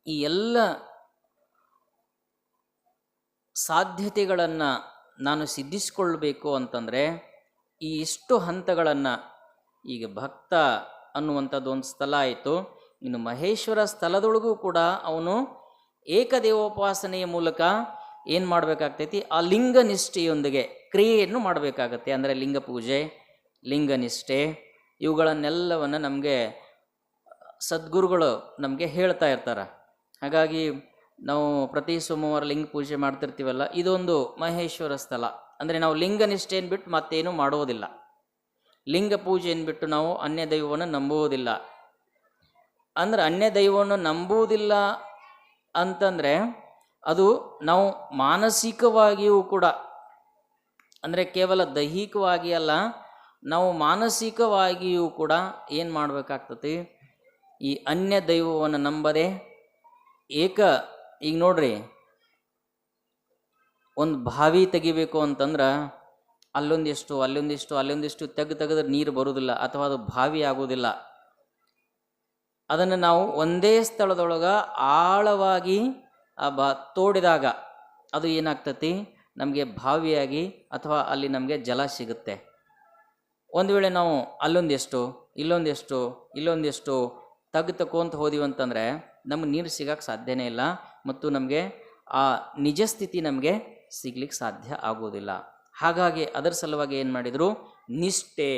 ಈ ಎಲ್ಲ ಸಾಧ್ಯತೆಗಳನ್ನು ನಾನು ಸಿದ್ಧಿಸಿಕೊಳ್ಬೇಕು ಅಂತಂದರೆ ಈ ಇಷ್ಟು ಹಂತಗಳನ್ನು, ಈಗ ಭಕ್ತ ಅನ್ನುವಂಥದ್ದು ಒಂದು ಸ್ಥಳ ಆಯಿತು, ಇನ್ನು ಮಹೇಶ್ವರ ಸ್ಥಳದೊಳಗೂ ಕೂಡ ಅವನು ಏಕದೇವೋಪಾಸನೆಯ ಮೂಲಕ ಏನು ಮಾಡಬೇಕಾಗ್ತೈತಿ, ಆ ಲಿಂಗ ನಿಷ್ಠೆಯೊಂದಿಗೆ ಕ್ರಿಯೆಯನ್ನು ಮಾಡಬೇಕಾಗತ್ತೆ. ಅಂದರೆ ಲಿಂಗ ಪೂಜೆ, ಲಿಂಗನಿಷ್ಠೆ, ಇವುಗಳನ್ನೆಲ್ಲವನ್ನು ನಮಗೆ ಸದ್ಗುರುಗಳು ನಮಗೆ ಹೇಳ್ತಾ ಇರ್ತಾರೆ. ಹಾಗಾಗಿ ನಾವು ಪ್ರತಿ ಸೋಮವಾರ ಲಿಂಗ ಪೂಜೆ ಮಾಡ್ತಿರ್ತೀವಲ್ಲ, ಇದೊಂದು ಮಹೇಶ್ವರ ಸ್ಥಳ. ಅಂದರೆ ನಾವು ಲಿಂಗನಿಷ್ಠೆಯನ್ನು ಬಿಟ್ಟು ಮತ್ತೇನೂ ಮಾಡೋದಿಲ್ಲ, ಲಿಂಗ ಪೂಜೆಯನ್ನು ಬಿಟ್ಟು ನಾವು ಅನ್ಯ ದೈವವನ್ನು ನಂಬುವುದಿಲ್ಲ. ಅಂದರೆ ಅನ್ಯ ದೈವವನ್ನು ನಂಬುವುದಿಲ್ಲ ಅಂತಂದರೆ ಅದು ನಾವು ಮಾನಸಿಕವಾಗಿಯೂ ಕೂಡ, ಅಂದರೆ ಕೇವಲ ದೈಹಿಕವಾಗಿ ಅಲ್ಲ, ನಾವು ಮಾನಸಿಕವಾಗಿಯೂ ಕೂಡ ಏನು ಮಾಡಬೇಕಾಗ್ತತಿ, ಈ ಅನ್ಯ ದೈವವನ್ನು ನಂಬದೆ ಈಗ ನೋಡ್ರಿ, ಒಂದು ಬಾವಿ ತೆಗಿಬೇಕು ಅಂತಂದ್ರೆ ಅಲ್ಲೊಂದಿಷ್ಟು ತೆಗೆದ್ರೆ ನೀರು ಬರುವುದಿಲ್ಲ, ಅಥವಾ ಅದು ಬಾವಿ ಆಗೋದಿಲ್ಲ. ಅದನ್ನು ನಾವು ಒಂದೇ ಸ್ಥಳದೊಳಗೆ ಆಳವಾಗಿ ತೋಡಿದಾಗ ಅದು ಏನಾಗ್ತತಿ, ನಮಗೆ ಬಾವಿಯಾಗಿ ಅಥವಾ ಅಲ್ಲಿ ನಮಗೆ ಜಲ ಸಿಗುತ್ತೆ. ಒಂದು ವೇಳೆ ನಾವು ಇಲ್ಲೊಂದಿಷ್ಟು ತಗೊಂತ ಹೋದಿವಂತಂದರೆ ನಮಗೆ ನೀರು ಸಿಗಕ್ಕೆ ಸಾಧ್ಯನೇ ಇಲ್ಲ, ಮತ್ತು ನಮಗೆ ಆ ನಿಜ ಸ್ಥಿತಿ ನಮಗೆ ಸಿಗ್ಲಿಕ್ಕೆ ಸಾಧ್ಯ ಆಗೋದಿಲ್ಲ. ಹಾಗಾಗಿ ಅದರ ಸಲುವಾಗಿ ಏನು ಮಾಡಿದರು, ನಿಷ್ಠೆ,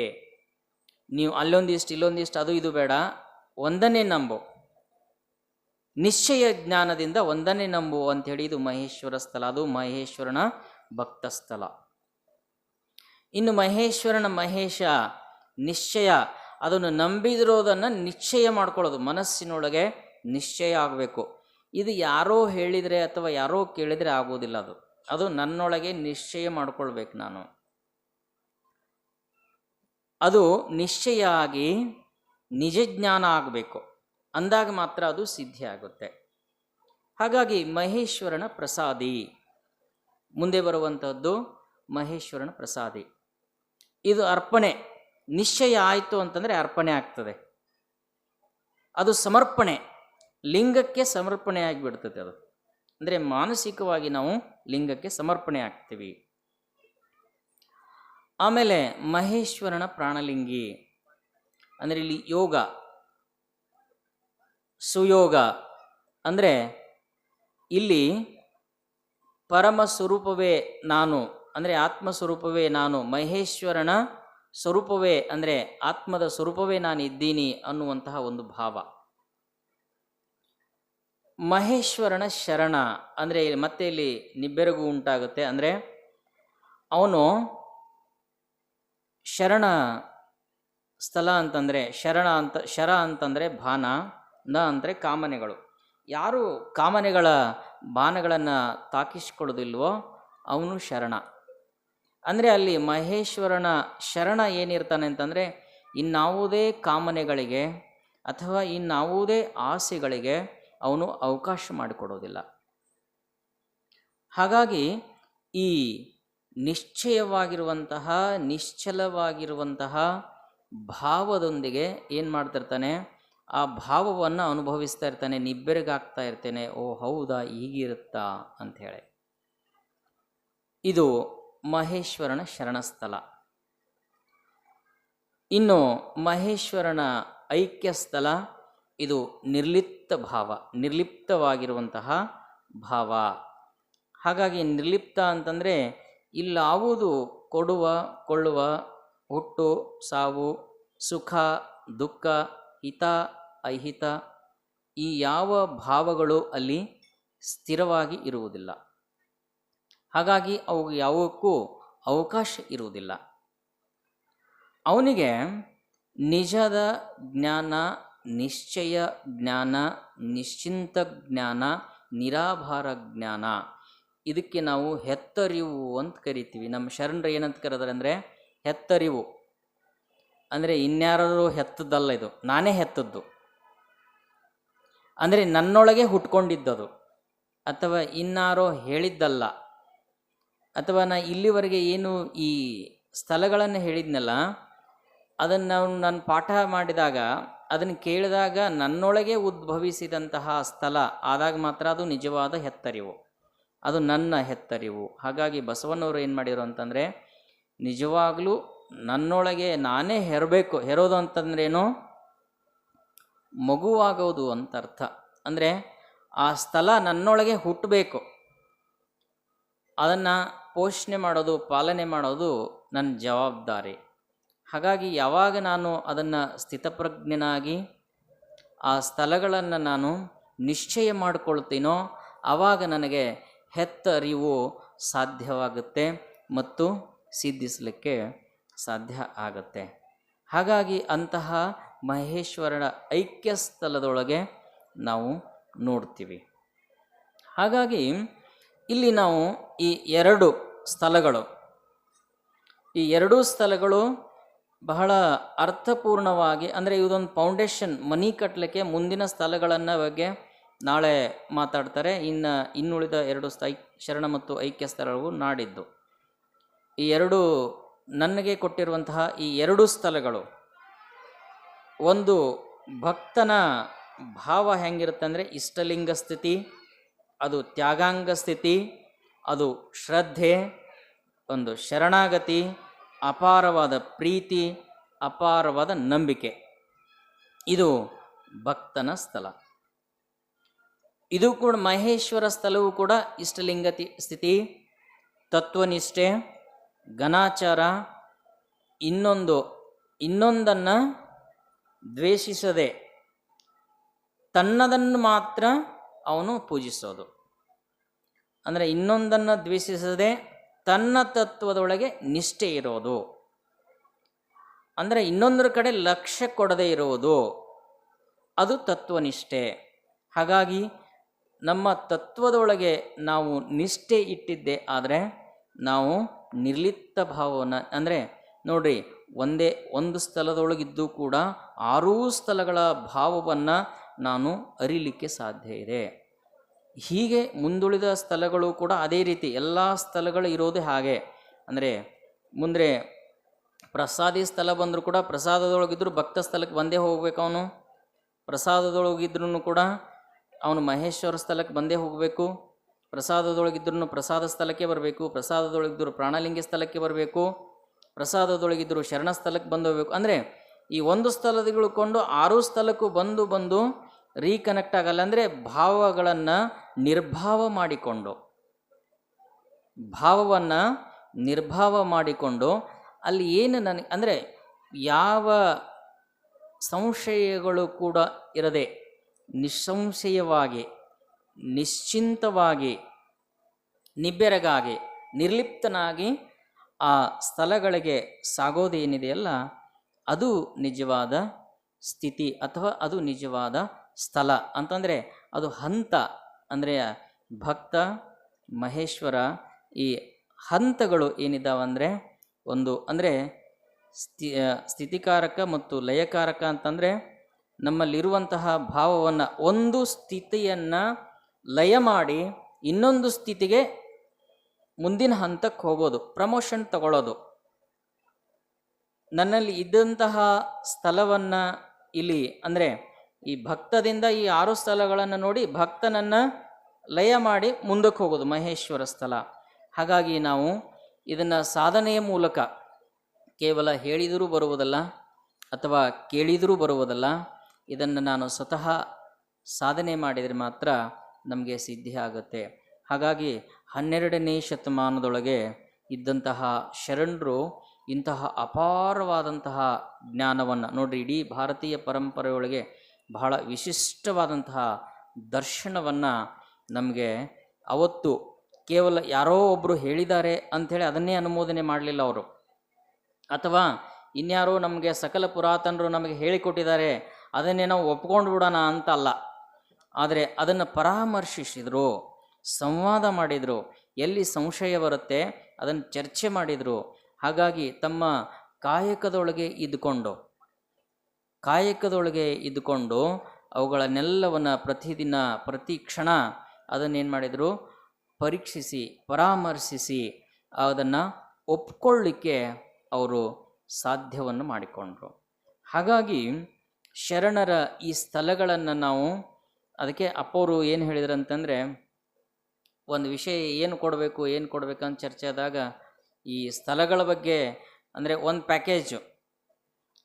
ನೀವು ಇಲ್ಲೊಂದಿಷ್ಟು ಅದು ಇದು ಬೇಡ, ಒಂದನ್ನೇ ನಂಬು, ನಿಶ್ಚಯ ಜ್ಞಾನದಿಂದ ಒಂದನ್ನೇ ನಂಬು ಅಂಥೇಳಿ ಇದು ಮಹೇಶ್ವರ ಸ್ಥಳ, ಅದು ಮಹೇಶ್ವರನ ಭಕ್ತ ಸ್ಥಳ. ಇನ್ನು ಮಹೇಶ ನಿಶ್ಚಯ, ಅದನ್ನು ನಂಬಿದಿರೋದನ್ನು ನಿಶ್ಚಯ ಮಾಡ್ಕೊಳ್ಳೋದು, ಮನಸ್ಸಿನೊಳಗೆ ನಿಶ್ಚಯ ಆಗಬೇಕು. ಇದು ಯಾರೋ ಹೇಳಿದರೆ ಅಥವಾ ಯಾರೋ ಕೇಳಿದರೆ ಆಗೋದಿಲ್ಲ, ಅದು ನನ್ನೊಳಗೆ ನಿಶ್ಚಯ ಮಾಡ್ಕೊಳ್ಬೇಕು ನಾನು. ಅದು ನಿಶ್ಚಯ ಆಗಿ ನಿಜ ಜ್ಞಾನ ಆಗಬೇಕು, ಅಂದಾಗ ಮಾತ್ರ ಅದು ಸಿದ್ಧಿ ಆಗುತ್ತೆ. ಹಾಗಾಗಿ ಮಹೇಶ್ವರನ ಪ್ರಸಾದಿ, ಮುಂದೆ ಬರುವಂಥದ್ದು ಮಹೇಶ್ವರನ ಪ್ರಸಾದಿ. ಇದು ಅರ್ಪಣೆ, ನಿಶ್ಚಯ ಆಯಿತು ಅಂತಂದರೆ ಅರ್ಪಣೆ ಆಗ್ತದೆ, ಅದು ಸಮರ್ಪಣೆ, ಲಿಂಗಕ್ಕೆ ಸಮರ್ಪಣೆ ಆಗಿಬಿಡ್ತದೆ. ಅದು ಅಂದರೆ ಮಾನಸಿಕವಾಗಿ ನಾವು ಲಿಂಗಕ್ಕೆ ಸಮರ್ಪಣೆ ಆಗ್ತೀವಿ. ಆಮೇಲೆ ಮಹೇಶ್ವರನ ಪ್ರಾಣಲಿಂಗಿ, ಅಂದರೆ ಇಲ್ಲಿ ಯೋಗ, ಸುಯೋಗ, ಅಂದರೆ ಇಲ್ಲಿ ಪರಮ ಸ್ವರೂಪವೇ ನಾನು, ಅಂದರೆ ಆತ್ಮಸ್ವರೂಪವೇ ನಾನು, ಮಹೇಶ್ವರನ ಸ್ವರೂಪವೇ ಅಂದರೆ ಆತ್ಮದ ಸ್ವರೂಪವೇ ನಾನು ಇದ್ದೀನಿ ಅನ್ನುವಂತಹ ಒಂದು ಭಾವ. ಮಹೇಶ್ವರನ ಶರಣ ಅಂದರೆ ಮತ್ತೆ ಇಲ್ಲಿ ನಿಬ್ಬೆರಗು ಉಂಟಾಗುತ್ತೆ. ಅಂದರೆ ಅವನು ಶರಣ ಸ್ಥಳ ಅಂತಂದರೆ ಶರ ಅಂತಂದರೆ ಬಾಣ, ನ ಅಂದರೆ ಕಾಮನೆಗಳು. ಯಾರು ಕಾಮನೆಗಳ ಬಾಣಗಳನ್ನು ತಾಕಿಸ್ಕೊಳ್ಳೋದಿಲ್ವೋ ಅವನು ಶರಣ. ಅಂದರೆ ಅಲ್ಲಿ ಮಹೇಶ್ವರನ ಶರಣ ಏನಿರ್ತಾನೆ ಅಂತಂದರೆ ಇನ್ನಾವುದೇ ಕಾಮನೆಗಳಿಗೆ ಅಥವಾ ಇನ್ನಾವುದೇ ಆಸೆಗಳಿಗೆ ಅವನು ಅವಕಾಶ ಮಾಡಿಕೊಡೋದಿಲ್ಲ. ಹಾಗಾಗಿ ಈ ನಿಶ್ಚಯವಾಗಿರುವಂತಹ ನಿಶ್ಚಲವಾಗಿರುವಂತಹ ಭಾವದೊಂದಿಗೆ ಏನು ಮಾಡ್ತಿರ್ತಾನೆ, ಆ ಭಾವವನ್ನು ಅನುಭವಿಸ್ತಾ ಇರ್ತಾನೆ, ನಿಬ್ಬೆರಗಾಗ್ತಾ ಇರ್ತೇನೆ. ಓ ಹೌದಾ, ಹೀಗಿರುತ್ತಾ ಅಂಥೇಳಿ. ಇದು ಮಹೇಶ್ವರನ ಶರಣಸ್ಥಳ. ಇನ್ನು ಮಹೇಶ್ವರನ ಐಕ್ಯ ಸ್ಥಳ ಇದು ನಿರ್ಲಿಪ್ತ ಭಾವ, ನಿರ್ಲಿಪ್ತವಾಗಿರುವಂತಹ ಭಾವ. ಹಾಗಾಗಿ ನಿರ್ಲಿಪ್ತ ಅಂತಂದರೆ ಇಲ್ಲಾವುದು ಕೊಡುವ ಕೊಳ್ಳುವ, ಹುಟ್ಟು ಸಾವು, ಸುಖ ದುಃಖ, ಹಿತ ಅಹಿತ, ಈ ಯಾವ ಭಾವಗಳು ಅಲ್ಲಿ ಸ್ಥಿರವಾಗಿ ಇರುವುದಿಲ್ಲ. ಹಾಗಾಗಿ ಅವು ಯಾವುದಕ್ಕೂ ಅವಕಾಶ ಇರುವುದಿಲ್ಲ. ಅವನಿಗೆ ನಿಜದ ಜ್ಞಾನ, ನಿಶ್ಚಯ ಜ್ಞಾನ, ನಿಶ್ಚಿಂತ ಜ್ಞಾನ, ನಿರಾಭಾರ ಜ್ಞಾನ, ಇದಕ್ಕೆ ನಾವು ಹೆತ್ತರಿವು ಅಂತ ಕರಿತೀವಿ. ನಮ್ಮ ಶರಣರು ಏನಂತ ಕರೆದಾರೆ ಅಂದರೆ ಹೆತ್ತರಿವು. ಅಂದರೆ ಇನ್ಯಾರು ಹೆತ್ತದ್ದಲ್ಲ, ಇದು ನಾನೇ ಹೆತ್ತದ್ದು. ಅಂದರೆ ನನ್ನೊಳಗೆ ಹುಟ್ಕೊಂಡಿದ್ದದು, ಅಥವಾ ಇನ್ನಾರೋ ಹೇಳಿದ್ದಲ್ಲ. ಅಥವಾ ನಾ ಇಲ್ಲಿವರೆಗೆ ಏನು ಈ ಸ್ಥಳಗಳನ್ನು ಹೇಳಿದ್ನಲ್ಲ, ಅದನ್ನು ನಾನು ಪಾಠ ಮಾಡಿದಾಗ, ಅದನ್ನು ಕೇಳಿದಾಗ ನನ್ನೊಳಗೆ ಉದ್ಭವಿಸಿದಂತಹ ಸ್ಥಳ ಆದಾಗ ಮಾತ್ರ ಅದು ನಿಜವಾದ ಹೆತ್ತರಿವು, ಅದು ನನ್ನ ಹೆತ್ತರಿವು. ಹಾಗಾಗಿ ಬಸವಣ್ಣವರು ಏನು ಮಾಡಿದರು ಅಂತಂದರೆ, ನಿಜವಾಗಲೂ ನನ್ನೊಳಗೆ ನಾನೇ ಹೆರಬೇಕು. ಹೆರೋದು ಅಂತಂದ್ರೇನು, ಮಗುವಾಗೋದು ಅಂತ ಅರ್ಥ. ಅಂದರೆ ಆ ಸ್ಥಳ ನನ್ನೊಳಗೆ ಹುಟ್ಟಬೇಕು, ಅದನ್ನು ಪೋಷಣೆ ಮಾಡೋದು, ಪಾಲನೆ ಮಾಡೋದು ನನ್ನ ಜವಾಬ್ದಾರಿ. ಹಾಗಾಗಿ ಯಾವಾಗ ನಾನು ಅದನ್ನು ಸ್ಥಿತಪ್ರಜ್ಞನಾಗಿ ಆ ಸ್ಥಳಗಳನ್ನು ನಾನು ನಿಶ್ಚಯ ಮಾಡಿಕೊಳ್ತೀನೋ ಆವಾಗ ನನಗೆ ಹೆತ್ತರಿವು ಸಾಧ್ಯವಾಗುತ್ತೆ ಮತ್ತು ಸಿದ್ಧಿಸಲಿಕ್ಕೆ ಸಾಧ್ಯ ಆಗುತ್ತೆ. ಹಾಗಾಗಿ ಅಂತಹ ಮಹೇಶ್ವರನ ಐಕ್ಯ ಸ್ಥಳದೊಳಗೆ ನಾವು ನೋಡ್ತೀವಿ. ಹಾಗಾಗಿ ಇಲ್ಲಿ ನಾವು ಈ ಎರಡೂ ಸ್ಥಳಗಳು ಬಹಳ ಅರ್ಥಪೂರ್ಣವಾಗಿ, ಅಂದರೆ ಇದೊಂದು ಫೌಂಡೇಶನ್, ಮನಿ ಕಟ್ಟಲಿಕ್ಕೆ ಮುಂದಿನ ಸ್ಥಳಗಳನ್ನು ಬಗ್ಗೆ ನಾಳೆ ಮಾತಾಡ್ತಾರೆ. ಇನ್ನುಳಿದ ಎರಡು ಶರಣ ಮತ್ತು ಐಕ್ಯ ಸ್ಥಳಗಳು ನಾಡಿದ್ದು. ಈ ಎರಡು ನನಗೆ ಕೊಟ್ಟಿರುವಂತಹ ಈ ಎರಡು ಸ್ಥಳಗಳು, ಒಂದು ಭಕ್ತನ ಭಾವ ಹೆಂಗಿರುತ್ತೆ ಅಂದರೆ ಇಷ್ಟಲಿಂಗ ಸ್ಥಿತಿ, ಅದು ತ್ಯಾಗಾಂಗ ಸ್ಥಿತಿ, ಅದು ಶ್ರದ್ಧೆ, ಒಂದು ಶರಣಾಗತಿ, ಅಪಾರವಾದ ಪ್ರೀತಿ, ಅಪಾರವಾದ ನಂಬಿಕೆ. ಇದು ಭಕ್ತನ ಸ್ಥಳ. ಇದು ಕೂಡ ಮಹೇಶ್ವರ ಸ್ಥಳವೂ ಕೂಡ ಇಷ್ಟಲಿಂಗ ಸ್ಥಿತಿ, ತತ್ವನಿಷ್ಠೆ, ಘನಾಚಾರ, ಇನ್ನೊಂದನ್ನು ದ್ವೇಷಿಸದೆ ತನ್ನದನ್ನು ಮಾತ್ರ ಅವನು ಪೂಜಿಸೋದು. ಅಂದರೆ ಇನ್ನೊಂದನ್ನು ದ್ವೇಷಿಸದೆ ತನ್ನ ತತ್ವದೊಳಗೆ ನಿಷ್ಠೆ ಇರೋದು, ಅಂದರೆ ಇನ್ನೊಂದರ ಕಡೆ ಲಕ್ಷ್ಯ ಕೊಡದೇ ಇರುವುದು, ಅದು ತತ್ವನಿಷ್ಠೆ. ಹಾಗಾಗಿ ನಮ್ಮ ತತ್ವದೊಳಗೆ ನಾವು ನಿಷ್ಠೆ ಇಟ್ಟಿದ್ದೆ ಆದರೆ ನಾವು ನಿರ್ಲಿಪ್ತ ಭಾವವನ್ನು, ಅಂದರೆ ನೋಡ್ರಿ, ಒಂದು ಸ್ಥಳದೊಳಗಿದ್ದು ಕೂಡ 6 ಸ್ಥಳಗಳ ಭಾವವನ್ನು ನಾನು ಅರಿಲಿಕ್ಕೆ ಸಾಧ್ಯ ಇದೆ. ಹೀಗೆ ಮುಂದುಳಿದ ಸ್ಥಳಗಳು ಕೂಡ ಅದೇ ರೀತಿ ಎಲ್ಲ ಸ್ಥಳಗಳು ಇರೋದು ಹಾಗೆ. ಅಂದರೆ ಮುಂದೆ ಪ್ರಸಾದಿ ಸ್ಥಳ ಬಂದರೂ ಕೂಡ ಪ್ರಸಾದದೊಳಗಿದ್ರು ಭಕ್ತ ಸ್ಥಳಕ್ಕೆ ಬಂದೇ ಹೋಗ್ಬೇಕು. ಅವನು ಪ್ರಸಾದದೊಳಗಿದ್ರೂ ಕೂಡ ಅವನು ಮಹೇಶ್ವರ ಸ್ಥಳಕ್ಕೆ ಬಂದೇ ಹೋಗಬೇಕು. ಪ್ರಸಾದದೊಳಗಿದ್ರೂ ಪ್ರಸಾದ ಸ್ಥಳಕ್ಕೆ ಬರಬೇಕು, ಪ್ರಸಾದದೊಳಗಿದ್ರು ಪ್ರಾಣಲಿಂಗ ಸ್ಥಳಕ್ಕೆ ಬರಬೇಕು, ಪ್ರಸಾದದೊಳಗಿದ್ರು ಶರಣ ಸ್ಥಳಕ್ಕೆ ಬಂದು ಹೋಗ್ಬೇಕು. ಅಂದರೆ ಈ ಒಂದು ಸ್ಥಳದಗಳಿಕೊಂಡು 6 ಸ್ಥಳಕ್ಕೂ ಬಂದು ರೀಕನೆಕ್ಟ್ ಆಗಲ್ಲ. ಅಂದರೆ ಭಾವವನ್ನು ನಿರ್ಭಾವ ಮಾಡಿಕೊಂಡು ಅಲ್ಲಿ ಏನು ನನಗೆ ಅಂದರೆ ಯಾವ ಸಂಶಯಗಳು ಕೂಡ ಇರದೆ ನಿಸ್ಸಂಶಯವಾಗಿ ನಿಶ್ಚಿಂತವಾಗಿ ನಿಬ್ಬೆರಗಾಗಿ ನಿರ್ಲಿಪ್ತನಾಗಿ ಆ ಸ್ಥಳಗಳಿಗೆ ಸಾಗೋದೇನಿದೆಯಲ್ಲ ಅದು ನಿಜವಾದ ಸ್ಥಿತಿ ಅಥವಾ ಅದು ನಿಜವಾದ ಸ್ಥಳ ಅಂತಂದರೆ ಅದು ಹಂತ. ಅಂದರೆ ಭಕ್ತ ಮಹೇಶ್ವರ ಈ ಹಂತಗಳು ಏನಿದ್ದಾವಂದರೆ ಒಂದು ಅಂದರೆ ಸ್ಥಿತಿಕಾರಕ ಮತ್ತು ಲಯಕಾರಕ ಅಂತಂದರೆ ನಮ್ಮಲ್ಲಿರುವಂತಹ ಭಾವವನ್ನು ಒಂದು ಸ್ಥಿತಿಯನ್ನು ಲಯ ಮಾಡಿ ಇನ್ನೊಂದು ಸ್ಥಿತಿಗೆ ಮುಂದಿನ ಹಂತಕ್ಕೆ ಹೋಗೋದು, ಪ್ರಮೋಷನ್ ತಗೊಳ್ಳೋದು. ನನ್ನಲ್ಲಿ ಇದ್ದಂತಹ ಸ್ಥಳವನ್ನು ಇಲ್ಲಿ ಅಂದರೆ ಈ ಭಕ್ತದಿಂದ ಈ 6 ಸ್ಥಳಗಳನ್ನು ನೋಡಿ ಭಕ್ತನನ್ನು ಲಯ ಮಾಡಿ ಮುಂದಕ್ಕೆ ಹೋಗೋದು ಮಹೇಶ್ವರ ಸ್ಥಳ. ಹಾಗಾಗಿ ನಾವು ಇದನ್ನು ಸಾಧನೆಯ ಮೂಲಕ ಕೇವಲ ಹೇಳಿದರೂ ಬರುವುದಲ್ಲ ಅಥವಾ ಕೇಳಿದರೂ ಬರುವುದಲ್ಲ, ಇದನ್ನು ನಾನು ಸ್ವತಃ ಸಾಧನೆ ಮಾಡಿದರೆ ಮಾತ್ರ ನಮಗೆ ಸಿದ್ಧಿ ಆಗುತ್ತೆ. ಹಾಗಾಗಿ 12ನೇ ಶತಮಾನದೊಳಗೆ ಇದ್ದಂತಹ ಶರಣರು ಇಂತಹ ಅಪಾರವಾದಂತಹ ಜ್ಞಾನವನ್ನು ನೋಡ್ರಿ, ಇಡೀ ಭಾರತೀಯ ಪರಂಪರೆಯೊಳಗೆ ಬಹಳ ವಿಶಿಷ್ಟವಾದಂತಹ ದರ್ಶನವನ್ನು ನಮಗೆ ಅವತ್ತು ಕೇವಲ ಯಾರೋ ಒಬ್ಬರು ಹೇಳಿದ್ದಾರೆ ಅಂಥೇಳಿ ಅದನ್ನೇ ಅನುಮೋದನೆ ಮಾಡಲಿಲ್ಲ ಅವರು, ಅಥವಾ ಇನ್ಯಾರೋ ನಮಗೆ ಸಕಲ ಪುರಾತನರು ನಮಗೆ ಹೇಳಿಕೊಟ್ಟಿದ್ದಾರೆ ಅದನ್ನೇ ನಾವು ಒಪ್ಕೊಂಡು ಬಿಡೋಣ ಅಂತ ಅಲ್ಲ. ಆದರೆ ಅದನ್ನು ಪರಾಮರ್ಶಿಸಿದರು, ಸಂವಾದ ಮಾಡಿದರು, ಎಲ್ಲಿ ಸಂಶಯ ಬರುತ್ತೆ ಅದನ್ನು ಚರ್ಚೆ ಮಾಡಿದರು. ಹಾಗಾಗಿ ತಮ್ಮ ಕಾಯಕದೊಳಗೆ ಇದ್ದುಕೊಂಡು ಅವುಗಳನ್ನೆಲ್ಲವನ್ನು ಪ್ರತಿದಿನ ಪ್ರತಿ ಕ್ಷಣ ಅದನ್ನೇನು ಮಾಡಿದರು, ಪರೀಕ್ಷಿಸಿ ಪರಾಮರ್ಶಿಸಿ ಅದನ್ನು ಒಪ್ಕೊಳ್ಳಿಕ್ಕೆ ಅವರು ಸಾಧ್ಯವನ್ನು ಮಾಡಿಕೊಂಡ್ರು. ಹಾಗಾಗಿ ಶರಣರ ಈ ಸ್ಥಳಗಳನ್ನು ನಾವು ಅದಕ್ಕೆ ಅಪ್ಪವರು ಏನು ಹೇಳಿದ್ರು ಅಂತಂದರೆ, ಒಂದು ವಿಷಯ ಏನು ಕೊಡಬೇಕಂತ ಚರ್ಚೆ ಆದಾಗ ಈ ಸ್ಥಳಗಳ ಬಗ್ಗೆ ಅಂದರೆ ಒಂದು ಪ್ಯಾಕೇಜು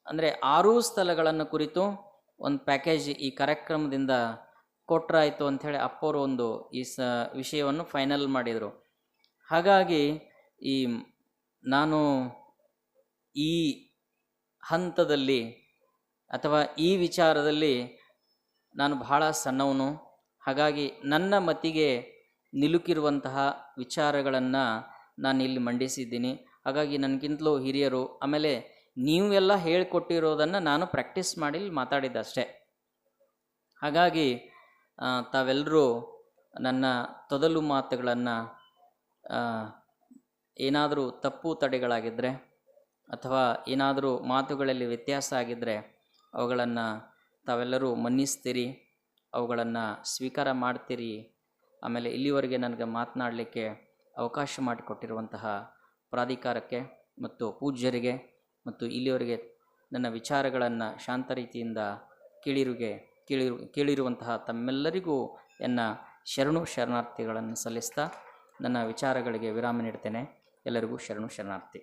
ಅಂದರೆ 6 ಸ್ಥಳಗಳನ್ನು ಕುರಿತು ಒಂದು ಪ್ಯಾಕೇಜ್ ಈ ಕಾರ್ಯಕ್ರಮದಿಂದ ಕೊಟ್ಟರಾಯಿತು ಅಂಥೇಳಿ ಅಪ್ಪವರು ಒಂದು ಈ ವಿಷಯವನ್ನು ಫೈನಲ್ ಮಾಡಿದರು. ಹಾಗಾಗಿ ನಾನು ಈ ಹಂತದಲ್ಲಿ ಅಥವಾ ಈ ವಿಚಾರದಲ್ಲಿ ನಾನು ಬಹಳ ಸಣ್ಣವನು. ಹಾಗಾಗಿ ನನ್ನ ಮತಿಗೆ ನಿಲುಕಿರುವಂತಹ ವಿಚಾರಗಳನ್ನು ನಾನು ಇಲ್ಲಿ ಮಂಡಿಸಿದ್ದೀನಿ. ಹಾಗಾಗಿ ನನಗಿಂತಲೂ ಹಿರಿಯರು, ಆಮೇಲೆ ನೀವೆಲ್ಲ ಹೇಳಿಕೊಟ್ಟಿರೋದನ್ನು ನಾನು ಪ್ರಾಕ್ಟೀಸ್ ಮಾಡಿ ಮಾತಾಡಿದ್ದಷ್ಟೇ. ಹಾಗಾಗಿ ತಾವೆಲ್ಲರೂ ನನ್ನ ತೊದಲು ಮಾತುಗಳನ್ನು ಏನಾದರೂ ತಪ್ಪು ತಡೆಗಳಾಗಿದ್ದರೆ ಅಥವಾ ಏನಾದರೂ ಮಾತುಗಳಲ್ಲಿ ವ್ಯತ್ಯಾಸ ಆಗಿದ್ದರೆ ಅವುಗಳನ್ನು ತಾವೆಲ್ಲರೂ ಮನ್ನಿಸ್ತೀರಿ, ಅವುಗಳನ್ನು ಸ್ವೀಕಾರ ಮಾಡ್ತೀರಿ. ಆಮೇಲೆ ಇಲ್ಲಿವರೆಗೆ ನನಗೆ ಮಾತನಾಡಲಿಕ್ಕೆ ಅವಕಾಶ ಮಾಡಿಕೊಟ್ಟಿರುವಂತಹ ಪ್ರಾಧಿಕಾರಕ್ಕೆ ಮತ್ತು ಪೂಜ್ಯರಿಗೆ ಮತ್ತು ಇಲ್ಲಿವರೆಗೆ ನನ್ನ ವಿಚಾರಗಳನ್ನು ಶಾಂತ ರೀತಿಯಿಂದ ಕೇಳಿರುವಂತಹ ತಮ್ಮೆಲ್ಲರಿಗೂ ಎನ್ನ ಶರಣಾರ್ಥಿಗಳನ್ನು ಸಲ್ಲಿಸ್ತಾ ನನ್ನ ವಿಚಾರಗಳಿಗೆ ವಿರಾಮ ನೀಡ್ತೇನೆ. ಎಲ್ಲರಿಗೂ ಶರಣಾರ್ಥಿ.